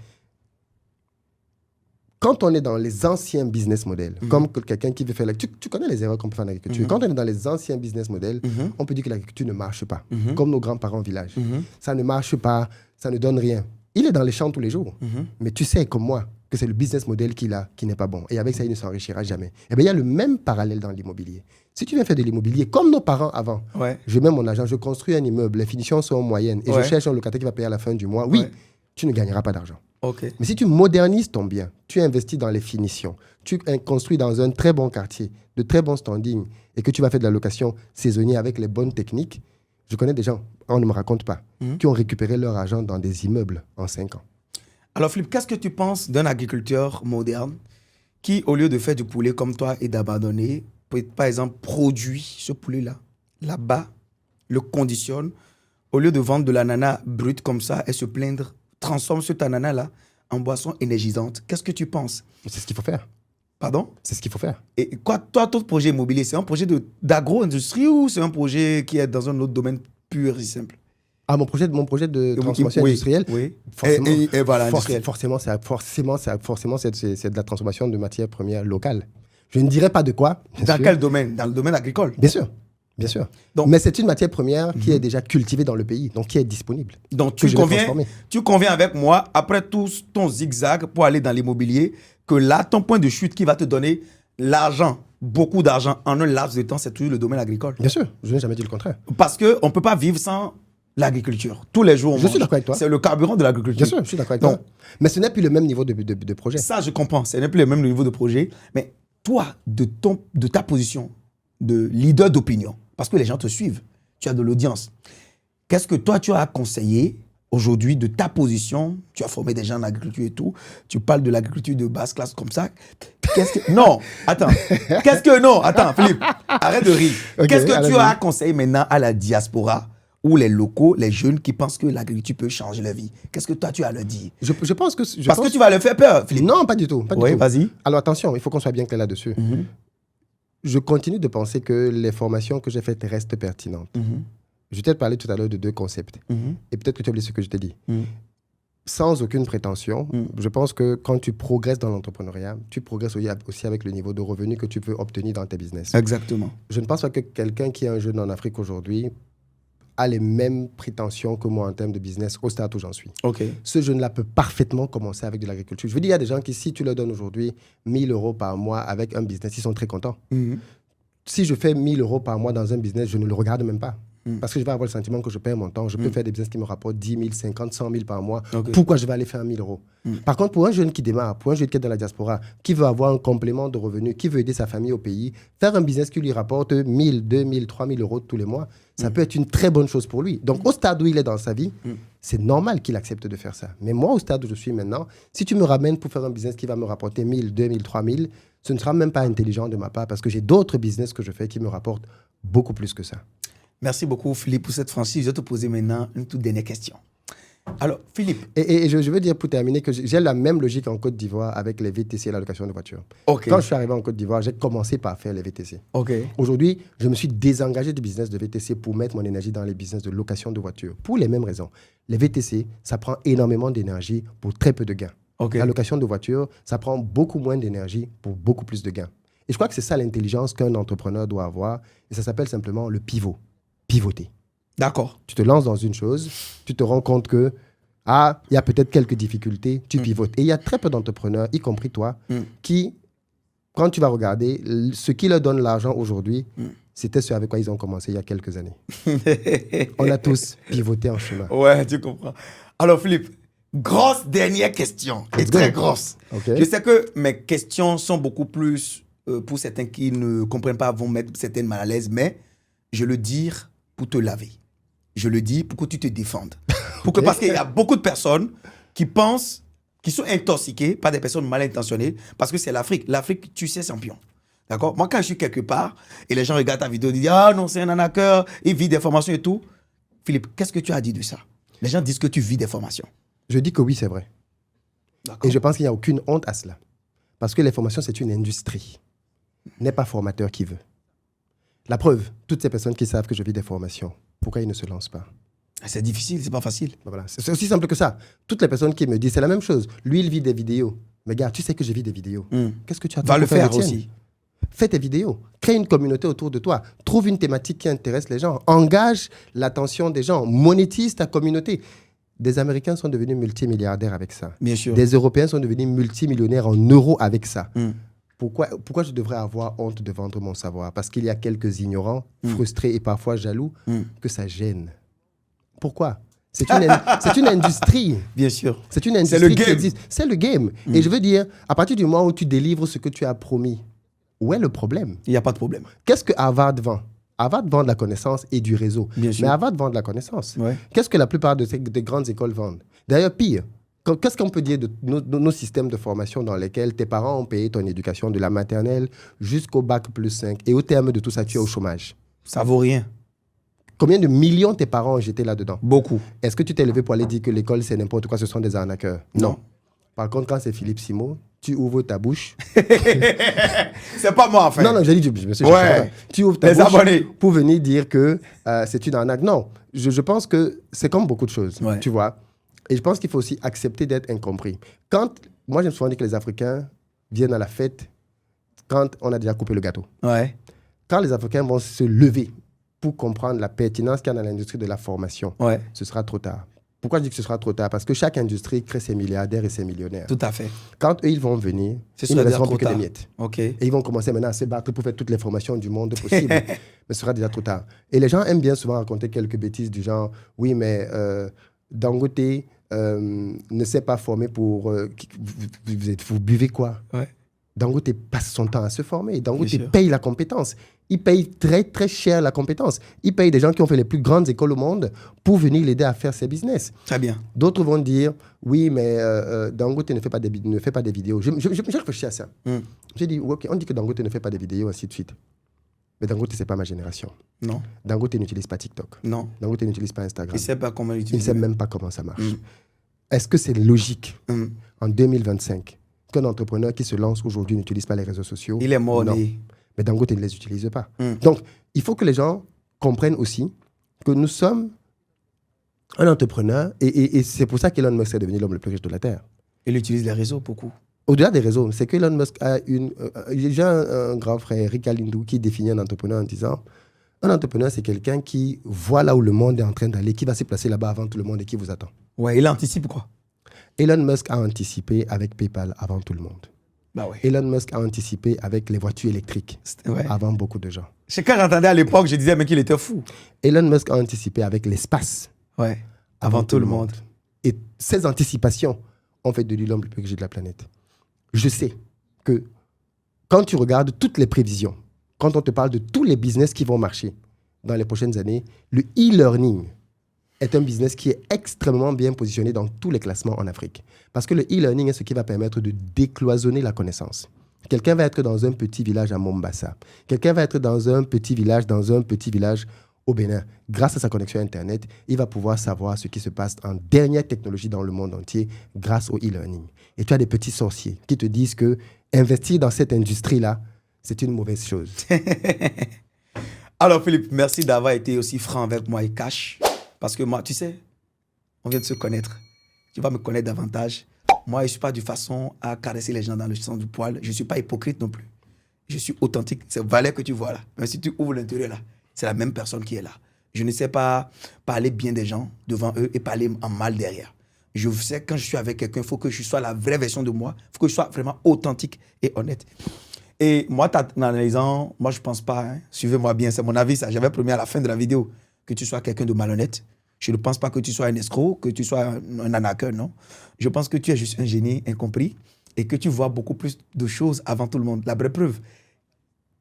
Quand on est dans les anciens business models, comme quelqu'un qui veut faire... Tu connais les erreurs qu'on peut faire en agriculture. Quand on est dans les anciens business models, on peut dire que l'agriculture ne marche pas, comme nos grands-parents au village. Ça ne marche pas, ça ne donne rien. Il est dans les champs tous les jours. Mais tu sais, comme moi, que c'est le business model qu'il a qui n'est pas bon. Et avec ça, il ne s'enrichira jamais. Eh bien, il y a le même parallèle dans l'immobilier. Si tu viens faire de l'immobilier, comme nos parents avant, je mets mon argent, je construis un immeuble, les finitions sont moyennes, et je cherche un locataire qui va payer à la fin du mois, tu ne gagneras pas d'argent. Okay. Mais si tu modernises ton bien, tu investis dans les finitions, tu construis dans un très bon quartier, de très bons standings, et que tu vas faire de la location saisonnière avec les bonnes techniques, je connais des gens, on ne me raconte pas, qui ont récupéré leur argent dans des immeubles en 5 ans. Alors Philippe, qu'est-ce que tu penses d'un agriculteur moderne qui, au lieu de faire du poulet comme toi et d'abandonner, peut, par exemple, produit ce poulet-là, là-bas, le conditionne, au lieu de vendre de l'ananas brut comme ça et se plaindre, transforme cet ananas-là en boisson énergisante. Qu'est-ce que tu penses? C'est ce qu'il faut faire. Pardon? C'est ce qu'il faut faire. Et quoi, toi, ton projet immobilier, c'est un projet d'agro-industrie ou c'est un projet qui est dans un autre domaine pur et simple? Ah, mon projet de transformation industrielle, forcément, et voilà, forcément, c'est de la transformation de matières premières locales. Je ne dirais pas de quoi. Dans quel domaine? Dans le domaine agricole? Bien sûr. Bien sûr. Donc, mais c'est une matière première qui est déjà cultivée dans le pays, donc qui est disponible. Donc tu conviens avec moi, après tout ton zigzag pour aller dans l'immobilier, que là, ton point de chute qui va te donner l'argent, beaucoup d'argent en un laps de temps, c'est toujours le domaine agricole. Bien sûr, je n'ai jamais dit le contraire. Parce qu'on ne peut pas vivre sans l'agriculture. Tous les jours, on mange. Je suis d'accord avec toi. C'est le carburant de l'agriculture. Bien sûr, je suis d'accord avec toi. Mais ce n'est plus le même niveau de projet. Ça, je comprends. Ce n'est plus le même niveau de projet. Mais toi, de ta position de leader d'opinion, parce que les gens te suivent, tu as de l'audience, qu'est-ce que toi, tu as à conseiller aujourd'hui de ta position? Tu as formé des gens en agriculture et tout. Tu parles de l'agriculture de basse classe comme ça. Non, attends. Attends, Philippe. Arrête de rire. Okay, qu'est-ce que tu as à conseiller maintenant à la diaspora ou les locaux, les jeunes qui pensent que l'agriculture peut changer leur vie? Qu'est-ce que toi, tu as à leur dire? Je pense que... Parce que tu vas leur faire peur, Philippe. Non, pas du tout. Oui, vas-y. Alors attention, il faut qu'on soit bien clair là-dessus. Je continue de penser que les formations que j'ai faites restent pertinentes. Je t'ai parlé tout à l'heure de 2 concepts. Et peut-être que tu as oublié ce que je t'ai dit. Sans aucune prétention, je pense que quand tu progresses dans l'entrepreneuriat, tu progresses aussi avec le niveau de revenu que tu peux obtenir dans tes business. Exactement. Je ne pense pas que quelqu'un qui est un jeune en Afrique aujourd'hui a les mêmes prétentions que moi en termes de business au stade où j'en suis. Okay. Ce jeune-là peut parfaitement commencer avec de l'agriculture. Je veux dire, il y a des gens qui, si tu leur donnes aujourd'hui 1 000 € par mois avec un business, ils sont très contents. Si je fais 1 000 € par mois dans un business, je ne le regarde même pas. Parce que je vais avoir le sentiment que je perds mon temps. Je peux faire des business qui me rapportent 10 000, 50, 100 000 par mois. Okay. Pourquoi je vais aller faire 1 000 €? Par contre, pour un jeune qui démarre, pour un jeune qui est dans la diaspora, qui veut avoir un complément de revenus, qui veut aider sa famille au pays, faire un business qui lui rapporte 1 000, 2 000, 3 000 € tous les mois, ça peut être une très bonne chose pour lui. Donc, au stade où il est dans sa vie, c'est normal qu'il accepte de faire ça. Mais moi, au stade où je suis maintenant, si tu me ramènes pour faire un business qui va me rapporter 1 000, 2 000, 3 000, ce ne sera même pas intelligent de ma part parce que j'ai d'autres business que je fais qui me rapportent beaucoup plus que ça. Merci beaucoup, Philippe, pour cette franchise. Je vais te poser maintenant une toute dernière question. Alors, Philippe. Et je veux dire, pour terminer, que j'ai la même logique en Côte d'Ivoire avec les VTC et la location de voitures. Okay. Quand je suis arrivé en Côte d'Ivoire, j'ai commencé par faire les VTC. Okay. Aujourd'hui, je me suis désengagé du business de VTC pour mettre mon énergie dans les business de location de voitures. Pour les mêmes raisons. Les VTC, ça prend énormément d'énergie pour très peu de gains. Okay. La location de voitures, ça prend beaucoup moins d'énergie pour beaucoup plus de gains. Et je crois que c'est ça l'intelligence qu'un entrepreneur doit avoir. Et ça s'appelle simplement le pivot. Pivoter. D'accord. Tu te lances dans une chose, tu te rends compte que il y a peut-être quelques difficultés, tu pivotes. Et il y a très peu d'entrepreneurs, y compris toi, qui, quand tu vas regarder, ce qui leur donne l'argent aujourd'hui, c'était ce avec quoi ils ont commencé il y a quelques années. On a tous pivoté en chemin. Ouais, tu comprends. Alors Philippe, grosse dernière question, et très grosse. Okay. Je sais que mes questions sont beaucoup plus, pour certains qui ne comprennent pas, vont mettre certaines mal à l'aise, mais je le dis pour te laver. Je le dis pour que tu te défendes. Parce qu'il y a beaucoup de personnes qui pensent, qui sont intoxiquées par des personnes mal intentionnées, parce que c'est l'Afrique. L'Afrique, tu sais, champion. D'accord? Moi, quand je suis quelque part et les gens regardent ta vidéo, ils disent « Ah non, c'est un arnaqueur, il vit des formations et tout. » Philippe, qu'est-ce que tu as dit de ça? Les gens disent que tu vis des formations. Je dis que oui, c'est vrai. Et je pense qu'il n'y a aucune honte à cela. Parce que les formations, c'est une industrie. N'est pas formateur qui veut. La preuve, toutes ces personnes qui savent que je vis des formations, pourquoi ils ne se lancent pas? C'est difficile, c'est pas facile. Voilà. C'est aussi simple que ça. Toutes les personnes qui me disent, c'est la même chose. Lui, il vit des vidéos. Mais gars, tu sais que je vis des vidéos. Qu'est-ce que tu as Va le faire aussi. Fais tes vidéos. Crée une communauté autour de toi. Trouve une thématique qui intéresse les gens. Engage l'attention des gens. Monétise ta communauté. Des Américains sont devenus multimilliardaires avec ça. Bien sûr. Des Européens sont devenus multimillionnaires en euros avec ça. Pourquoi je devrais avoir honte de vendre mon savoir? Parce qu'il y a quelques ignorants, frustrés et parfois jaloux, que ça gêne. Pourquoi? C'est une industrie. Bien sûr. C'est une industrie qui existe. C'est le game. Et je veux dire, à partir du moment où tu délivres ce que tu as promis, où est le problème? Il n'y a pas de problème. Qu'est-ce que Harvard vend? Harvard vend de la connaissance et du réseau. Bien sûr. Mais Harvard vend de la connaissance. Ouais. Qu'est-ce que la plupart des grandes écoles vendent? D'ailleurs, pire, qu'est-ce qu'on peut dire de nos systèmes de formation dans lesquels tes parents ont payé ton éducation de la maternelle jusqu'au bac plus 5 et au terme de tout ça, tu es au chômage? Ça vaut rien. Combien de millions tes parents ont jeté là-dedans? Beaucoup. Est-ce que tu t'es levé pour aller dire que l'école, c'est n'importe quoi, ce sont des arnaqueurs? Non. Par contre, quand c'est Philippe Simo, tu ouvres ta bouche. C'est pas moi, en fait. Non, j'ai dit, je me suis tu ouvres ta bouche pour venir dire que c'est une arnaque. Non, je pense que c'est comme beaucoup de choses, tu vois. Et je pense qu'il faut aussi accepter d'être incompris. Moi, je me suis souvent dit que les Africains viennent à la fête quand on a déjà coupé le gâteau. Ouais. Quand les Africains vont se lever pour comprendre la pertinence qu'il y a dans l'industrie de la formation, ce sera trop tard. Pourquoi je dis que ce sera trop tard? Parce que chaque industrie crée ses milliardaires et ses millionnaires. Tout à fait. Quand eux, ils vont venir, ils ne laisseront plus que des miettes. Okay. Et ils vont commencer maintenant à se battre pour faire toutes les formations du monde possible. Mais ce sera déjà trop tard. Et les gens aiment bien souvent raconter quelques bêtises du genre, oui, mais Dangote ne s'est pas formé pour... vous buvez quoi? Dangote passe son temps à se former. Dangote paye la compétence. Il paye très, très cher la compétence. Il paye des gens qui ont fait les plus grandes écoles au monde pour venir l'aider à faire ses business. Très bien. D'autres vont dire, oui, mais Dangote ne fait pas des vidéos. Je réfléchis à ça. J'ai dit, OK, on dit que Dangote ne fait pas des vidéos, ainsi de suite. Mais Dangote, ce n'est pas ma génération. Non. Dangote n'utilise pas TikTok. Non. Dangote n'utilise pas Instagram. Il ne sait pas comment l'utiliser. Il ne sait même pas comment ça marche. Est-ce que c'est logique, en 2025, qu'un entrepreneur qui se lance aujourd'hui n'utilise pas les réseaux sociaux? Il est mort. Non. Mais Dangote ne les utilise pas. Donc, il faut que les gens comprennent aussi que nous sommes un entrepreneur et c'est pour ça qu'Elon Musk est devenu l'homme le plus riche de la Terre. Il utilise les réseaux beaucoup. Au-delà des réseaux, c'est qu'Elon Musk a j'ai un grand frère, Rick Alindou, qui définit un entrepreneur en disant un entrepreneur, c'est quelqu'un qui voit là où le monde est en train d'aller, qui va se placer là-bas avant tout le monde et qui vous attend. Ouais, il anticipe quoi? Elon Musk a anticipé avec PayPal avant tout le monde. Bah ouais. Elon Musk a anticipé avec les voitures électriques avant beaucoup de gens. Quand j'entendais à l'époque, je disais mais qu'il était fou. Elon Musk a anticipé avec l'espace avant tout le monde. Et ces anticipations ont fait de lui l'homme le plus riche de la planète. Je sais que quand tu regardes toutes les prévisions, quand on te parle de tous les business qui vont marcher dans les prochaines années, le e-learning est un business qui est extrêmement bien positionné dans tous les classements en Afrique. Parce que le e-learning est ce qui va permettre de décloisonner la connaissance. Quelqu'un va être dans un petit village à Mombasa. Quelqu'un va être dans un petit village au Bénin. Grâce à sa connexion Internet, il va pouvoir savoir ce qui se passe en dernière technologie dans le monde entier grâce au e-learning. Et tu as des petits sorciers qui te disent que investir dans cette industrie-là, c'est une mauvaise chose. Alors Philippe, merci d'avoir été aussi franc avec moi et cash. Parce que moi, tu sais, on vient de se connaître. Tu vas me connaître davantage. Moi, je ne suis pas de façon à caresser les gens dans le sens du poil. Je ne suis pas hypocrite non plus. Je suis authentique. C'est Valère que tu vois là. Mais si tu ouvres l'intérieur là, c'est la même personne qui est là. Je ne sais pas parler bien des gens devant eux et parler en mal derrière. Je sais que quand je suis avec quelqu'un, il faut que je sois la vraie version de moi. Il faut que je sois vraiment authentique et honnête. Et moi, en analysant, moi, je ne pense pas, suivez-moi bien, c'est mon avis, ça. J'avais promis à la fin de la vidéo que tu sois quelqu'un de malhonnête. Je ne pense pas que tu sois un escroc, que tu sois un arnaqueur, non. Je pense que tu es juste un génie incompris et que tu vois beaucoup plus de choses avant tout le monde. La vraie preuve,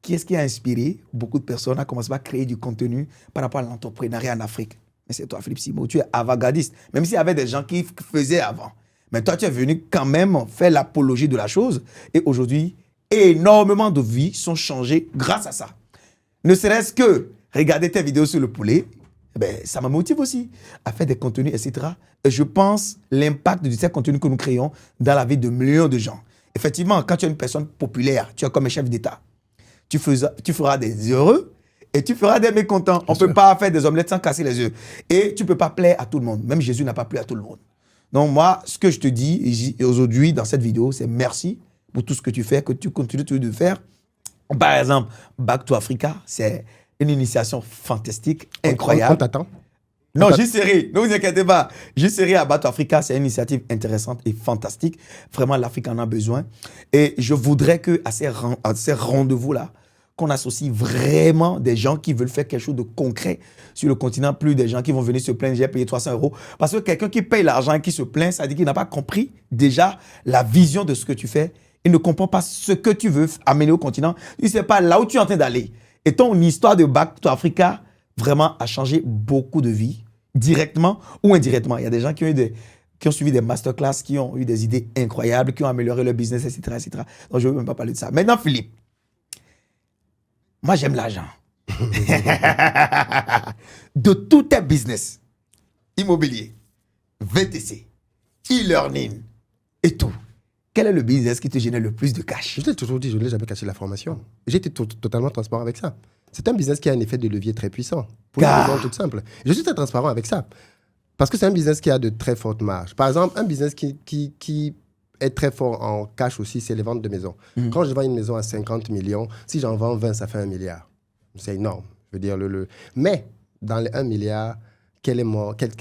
qui est-ce qui a inspiré beaucoup de personnes à commencer à créer du contenu par rapport à l'entrepreneuriat en Afrique? Mais c'est toi, Philippe Simo, tu es avant-gardiste, même s'il y avait des gens qui faisaient avant. Mais toi, tu es venu quand même faire l'apologie de la chose et aujourd'hui, énormément de vies sont changées grâce à ça. Ne serait-ce que regarder tes vidéos sur le poulet, ça me motive aussi à faire des contenus, etc. Et je pense l'impact de ces contenus que nous créons dans la vie de millions de gens. Effectivement, quand tu es une personne populaire, tu es comme un chef d'État. Tu feras des heureux et tu feras des mécontents. On ne peut pas faire des omelettes sans casser les œufs. Et tu ne peux pas plaire à tout le monde. Même Jésus n'a pas plu à tout le monde. Donc moi, ce que je te dis aujourd'hui dans cette vidéo, c'est merci pour tout ce que tu fais, que tu continues de faire. Par exemple, Back to Africa, c'est une initiation fantastique, incroyable. On t'attend. Non, j'y serai. Ne vous inquiétez pas. J'y serai à Back to Africa. C'est une initiative intéressante et fantastique. Vraiment, l'Afrique en a besoin. Et je voudrais qu'à ces rendez-vous-là, qu'on associe vraiment des gens qui veulent faire quelque chose de concret sur le continent, plus des gens qui vont venir se plaindre, j'ai payé 300 €. Parce que quelqu'un qui paye l'argent et qui se plaint, ça dit qu'il n'a pas compris déjà la vision de ce que tu fais. Il ne comprend pas ce que tu veux amener au continent. Il ne sait pas là où tu es en train d'aller. Et ton histoire de Back to Africa, vraiment, a changé beaucoup de vies, directement ou indirectement. Il y a des gens qui ont suivi des masterclass, qui ont eu des idées incroyables, qui ont amélioré leur business, etc. etc. Donc, je ne veux même pas parler de ça. Maintenant, Philippe, moi, j'aime l'argent. De tous tes business, immobilier, VTC, e-learning et tout, quel est le business qui te génère le plus de cash? Je l'ai toujours dit, je ne l'ai jamais caché la formation. J'ai été totalement transparent avec ça. C'est un business qui a un effet de levier très puissant. Pour une raison toute simple. Je suis très transparent avec ça. Parce que c'est un business qui a de très fortes marges. Par exemple, un business qui est très fort en cash aussi, c'est les ventes de maisons. Quand je vends une maison à 50 millions, si j'en vends 20, ça fait 1 milliard. C'est énorme. Je veux dire, Mais dans les 1 milliard, quelles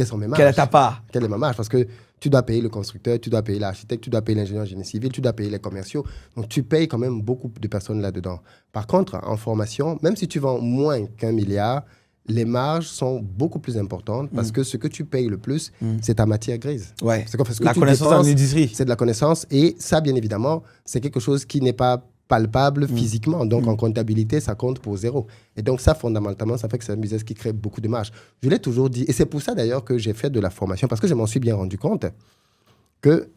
sont mes marges? Quelle est ta part? Quelle est ma marge? Parce que tu dois payer le constructeur, tu dois payer l'architecte, tu dois payer l'ingénieur génie civil, tu dois payer les commerciaux. Donc, tu payes quand même beaucoup de personnes là-dedans. Par contre, en formation, même si tu vends moins qu'1 milliard, les marges sont beaucoup plus importantes parce que ce que tu payes le plus, c'est ta matière grise. Ouais. C'est que la connaissance en industrie. C'est de la connaissance et ça, bien évidemment, c'est quelque chose qui n'est pas palpable physiquement. Donc, en comptabilité, ça compte pour 0. Et donc, ça, fondamentalement, ça fait que c'est un business qui crée beaucoup de marge. Je l'ai toujours dit. Et c'est pour ça, d'ailleurs, que j'ai fait de la formation parce que je m'en suis bien rendu compte que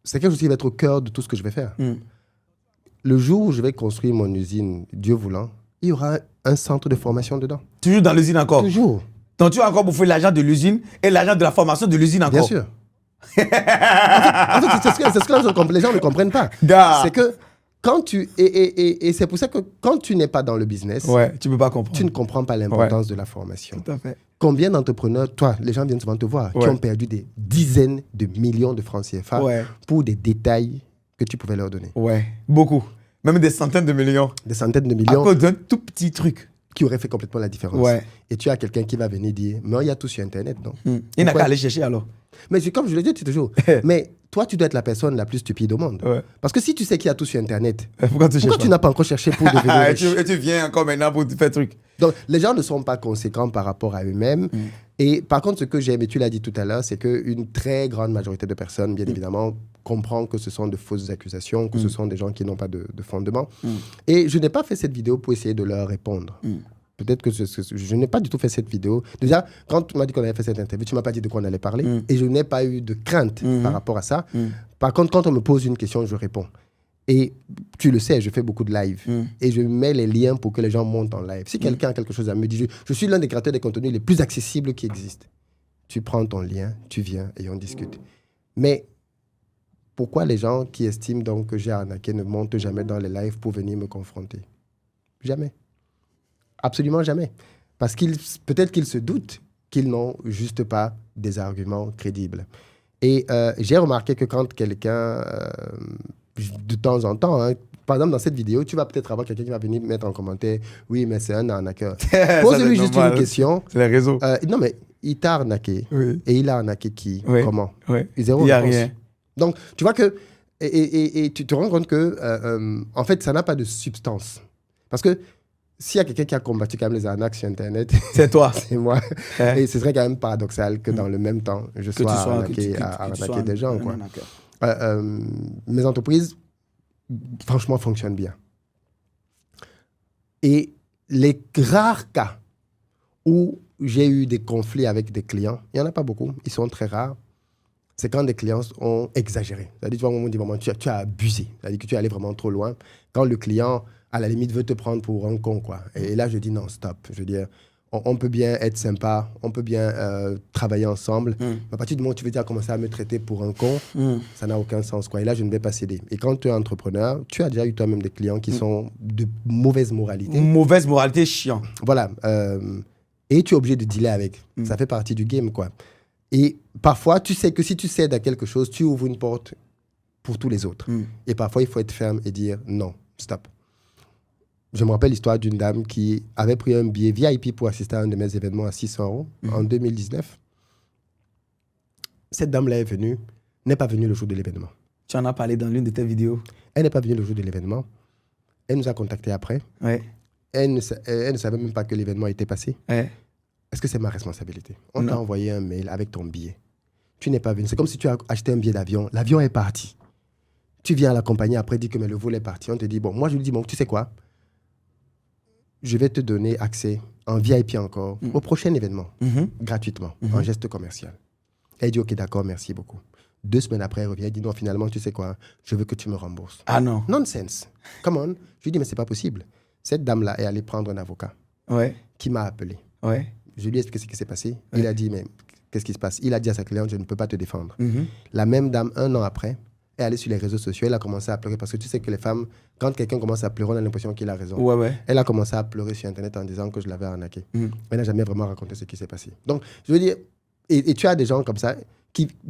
c'est quelque chose qui va être au cœur de tout ce que je vais faire. Le jour où je vais construire mon usine, Dieu voulant, il y aura un centre de formation dedans. Toujours dans l'usine encore? Toujours. Donc, tu vas encore bouffer l'argent de l'usine et l'argent de la formation de l'usine encore? Bien sûr. en fait c'est ce que les gens ne comprennent pas. C'est que quand tu... Et c'est pour ça que quand tu n'es pas dans le business, tu peux pas comprendre. Tu ne comprends pas l'importance de la formation. Tout à fait. Combien d'entrepreneurs, toi, les gens viennent souvent te voir, qui ont perdu des dizaines de millions de francs CFA pour des détails que tu pouvais leur donner? Ouais, beaucoup. Même des centaines de millions. Des centaines de millions. À cause d'un tout petit truc. Qui aurait fait complètement la différence. Et tu as quelqu'un qui va venir dire, mais il y a tout sur Internet, non? Il n'a qu'à aller chercher alors. Mais comme je l'ai dit toujours, mais toi, tu dois être la personne la plus stupide au monde. Parce que si tu sais qu'il y a tout sur Internet, pourquoi tu n'as pas encore cherché pour devenir riche? Et tu viens encore maintenant pour faire truc. Donc, les gens ne sont pas conséquents par rapport à eux-mêmes. Et par contre, ce que j'aime, et tu l'as dit tout à l'heure, c'est qu'une très grande majorité de personnes, bien évidemment, comprend que ce sont de fausses accusations, que ce sont des gens qui n'ont pas de fondement. Et je n'ai pas fait cette vidéo pour essayer de leur répondre. Peut-être que je n'ai pas du tout fait cette vidéo. Déjà, quand tu m'as dit qu'on avait fait cette interview, tu ne m'as pas dit de quoi on allait parler. Et je n'ai pas eu de crainte par rapport à ça. Par contre, quand on me pose une question, je réponds. Et tu le sais, je fais beaucoup de live. Et je mets les liens pour que les gens montent en live. Si quelqu'un a quelque chose à me dire, je suis l'un des créateurs des contenus les plus accessibles qui existent. Tu prends ton lien, tu viens et on discute. Mais pourquoi les gens qui estiment donc que j'ai arnaqué ne montent jamais dans les lives pour venir me confronter? Jamais. Absolument jamais. Parce peut-être qu'ils se doutent qu'ils n'ont juste pas des arguments crédibles. Et j'ai remarqué que quand quelqu'un, de temps en temps, par exemple dans cette vidéo, tu vas peut-être avoir quelqu'un qui va venir mettre en commentaire « Oui, mais c'est un arnaqueur. » Pose-lui juste une question. C'est les réseaux. Non, mais il t'a arnaqué. Et il a arnaqué qui? Comment? Zéro réponse. Il n'y a rien. Donc, tu vois que... Et tu te rends compte que, en fait, ça n'a pas de substance. Parce que s'il y a quelqu'un qui a combattu quand même les arnaques sur Internet, c'est toi. C'est moi. Et ce serait quand même paradoxal que dans le même temps, je sois arnaqué des gens. Quoi. Mes entreprises, franchement, fonctionnent bien. Et les rares cas où j'ai eu des conflits avec des clients, il n'y en a pas beaucoup, ils sont très rares. c'est quand des clients ont exagéré. C'est-à-dire, tu vois, on dit vraiment, tu as abusé. C'est-à-dire que tu es allé vraiment trop loin. Quand le client, à la limite, veut te prendre pour un con, quoi. Et là, je dis non, stop. Je veux dire, on peut bien être sympa, on peut bien travailler ensemble. Mais à partir du moment où tu veux dire commencer à me traiter pour un con, ça n'a aucun sens, quoi. Et là, je ne vais pas céder. Et quand tu es entrepreneur, tu as déjà eu toi-même des clients qui sont de mauvaise moralité. Mauvaise moralité, chiant. Voilà. Et tu es obligé de dealer avec. Ça fait partie du game, quoi. Et parfois, tu sais que si tu cèdes à quelque chose, tu ouvres une porte pour tous les autres. Et parfois, il faut être ferme et dire non, stop. Je me rappelle l'histoire d'une dame qui avait pris un billet VIP pour assister à un de mes événements à 600 € en 2019. Cette dame-là n'est pas venue le jour de l'événement. Tu en as parlé dans l'une de tes vidéos. Elle n'est pas venue le jour de l'événement. Elle nous a contactés après. Ouais. Elle ne savait même pas que l'événement était passé. Ouais. Est-ce que c'est ma responsabilité? On t'a envoyé un mail avec ton billet. Tu n'es pas venu. C'est comme si tu as acheté un billet d'avion. L'avion est parti. Tu viens à la compagnie après, dis que mais le vol est parti. On te dit, bon, moi je lui dis, bon, tu sais quoi? Je vais te donner accès en VIP encore au prochain événement, gratuitement, en geste commercial. Elle dit, ok, d'accord, merci beaucoup. 2 semaines après, elle revient, elle dit, non, finalement, tu sais quoi, je veux que tu me rembourses. Ah non. Nonsense. Come on. Je lui dis, mais c'est pas possible. Cette dame-là est allée prendre un avocat qui m'a appelé. Ouais. Je lui ai expliqué ce qui s'est passé. Il a dit, mais qu'est-ce qui se passe? Il a dit à sa cliente, je ne peux pas te défendre. La même dame, 1 an après, est allée sur les réseaux sociaux, elle a commencé à pleurer parce que tu sais que les femmes, quand quelqu'un commence à pleurer, on a l'impression qu'il a raison. Elle a commencé à pleurer sur Internet en disant que je l'avais arnaqué. Elle n'a jamais vraiment raconté ce qui s'est passé. Donc, je veux dire, et tu as des gens comme ça,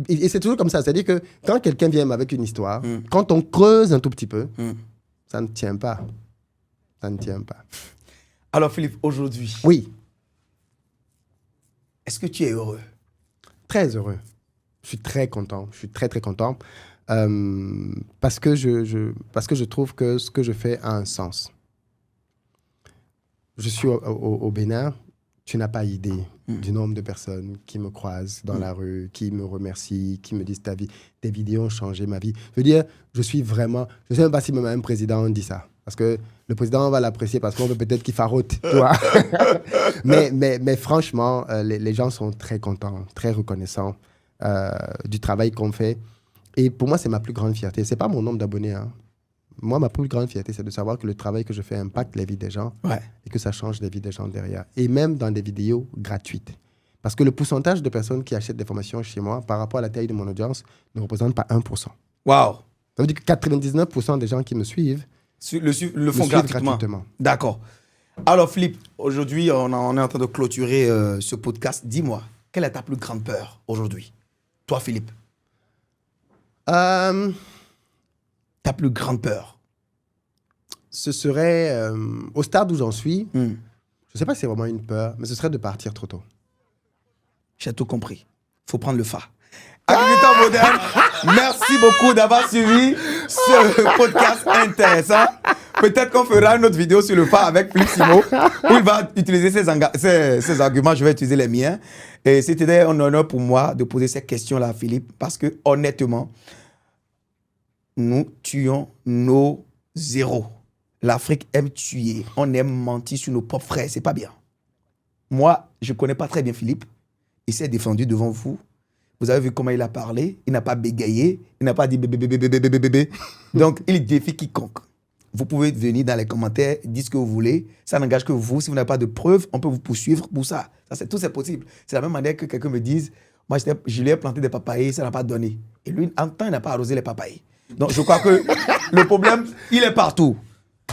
et c'est toujours comme ça. C'est-à-dire que quand quelqu'un vient avec une histoire, quand on creuse un tout petit peu, ça ne tient pas. Ça ne tient pas. Alors Philippe, aujourd'hui, oui. Est-ce que tu es heureux? Très heureux. Je suis très content. Je suis très, très content. Parce que je trouve que ce que je fais a un sens. Je suis au Bénin, tu n'as pas idée du nombre de personnes qui me croisent dans la rue, qui me remercient, qui me disent tes vidéos ont changé ma vie. Je veux dire, je suis vraiment... Je ne sais même pas si même un président dit ça. Parce que le président va l'apprécier parce qu'on veut peut-être qu'il farote, tu vois. mais franchement, les gens sont très contents, très reconnaissants du travail qu'on fait. Et pour moi, c'est ma plus grande fierté. Ce n'est pas mon nombre d'abonnés. Hein. Moi, ma plus grande fierté, c'est de savoir que le travail que je fais impacte les vies des gens et que ça change les vies des gens derrière. Et même dans des vidéos gratuites. Parce que le pourcentage de personnes qui achètent des formations chez moi par rapport à la taille de mon audience ne représente pas 1%. Waouh! Ça veut dire que 99% des gens qui me suivent le font gratuitement. D'accord. Alors, Philippe, aujourd'hui, on est en train de clôturer ce podcast. Dis-moi, quelle est ta plus grande peur aujourd'hui? Toi, Philippe. Ta plus grande peur? Ce serait, au stade où j'en suis, je ne sais pas si c'est vraiment une peur, mais ce serait de partir trop tôt. J'ai tout compris. Il faut prendre le phare. Agriculteur moderne, merci beaucoup d'avoir suivi ce podcast intéressant. Peut-être qu'on fera une autre vidéo sur le phare avec Philippe Simo, où il va utiliser ses arguments, je vais utiliser les miens. Et c'était un honneur pour moi de poser ces questions-là à Philippe, parce que honnêtement, nous tuons nos zéros. L'Afrique aime tuer. On aime mentir sur nos propres frères. C'est pas bien. Moi, je ne connais pas très bien Philippe. Il s'est défendu devant vous. Vous avez vu comment il a parlé. Il n'a pas bégayé. Il n'a pas dit bébé. Donc, il défie quiconque. Vous pouvez venir dans les commentaires, dire ce que vous voulez. Ça n'engage que vous. Si vous n'avez pas de preuves, on peut vous poursuivre pour ça. Tout c'est possible. C'est la même manière que quelqu'un me dise, moi, je lui ai planté des papayers, ça n'a pas donné. Et lui, en temps, il n'a pas arrosé les papayers. Donc, je crois que le problème, il est partout.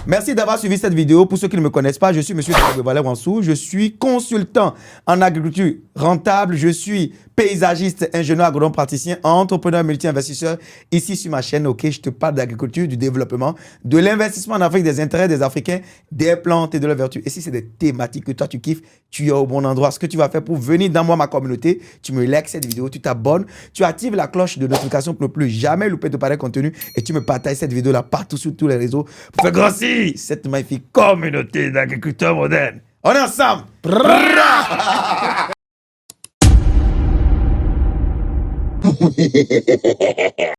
Merci d'avoir suivi cette vidéo. Pour ceux qui ne me connaissent pas, je suis M. Valère Wansou. Je suis consultant en agriculture rentable. Je suis paysagiste, ingénieur agronome praticien, entrepreneur multi-investisseur. Ici sur ma chaîne, ok, je te parle d'agriculture, du développement, de l'investissement en Afrique, des intérêts des Africains, des plantes et de leurs vertus. Et si c'est des thématiques que toi tu kiffes, tu es au bon endroit. Ce que tu vas faire pour venir dans ma communauté, tu me likes cette vidéo, tu t'abonnes, tu actives la cloche de notification pour ne plus jamais louper de pareil contenu et tu me partages cette vidéo là partout sur tous les réseaux pour faire grossir cette magnifique communauté d'agriculteurs modernes. On est ensemble.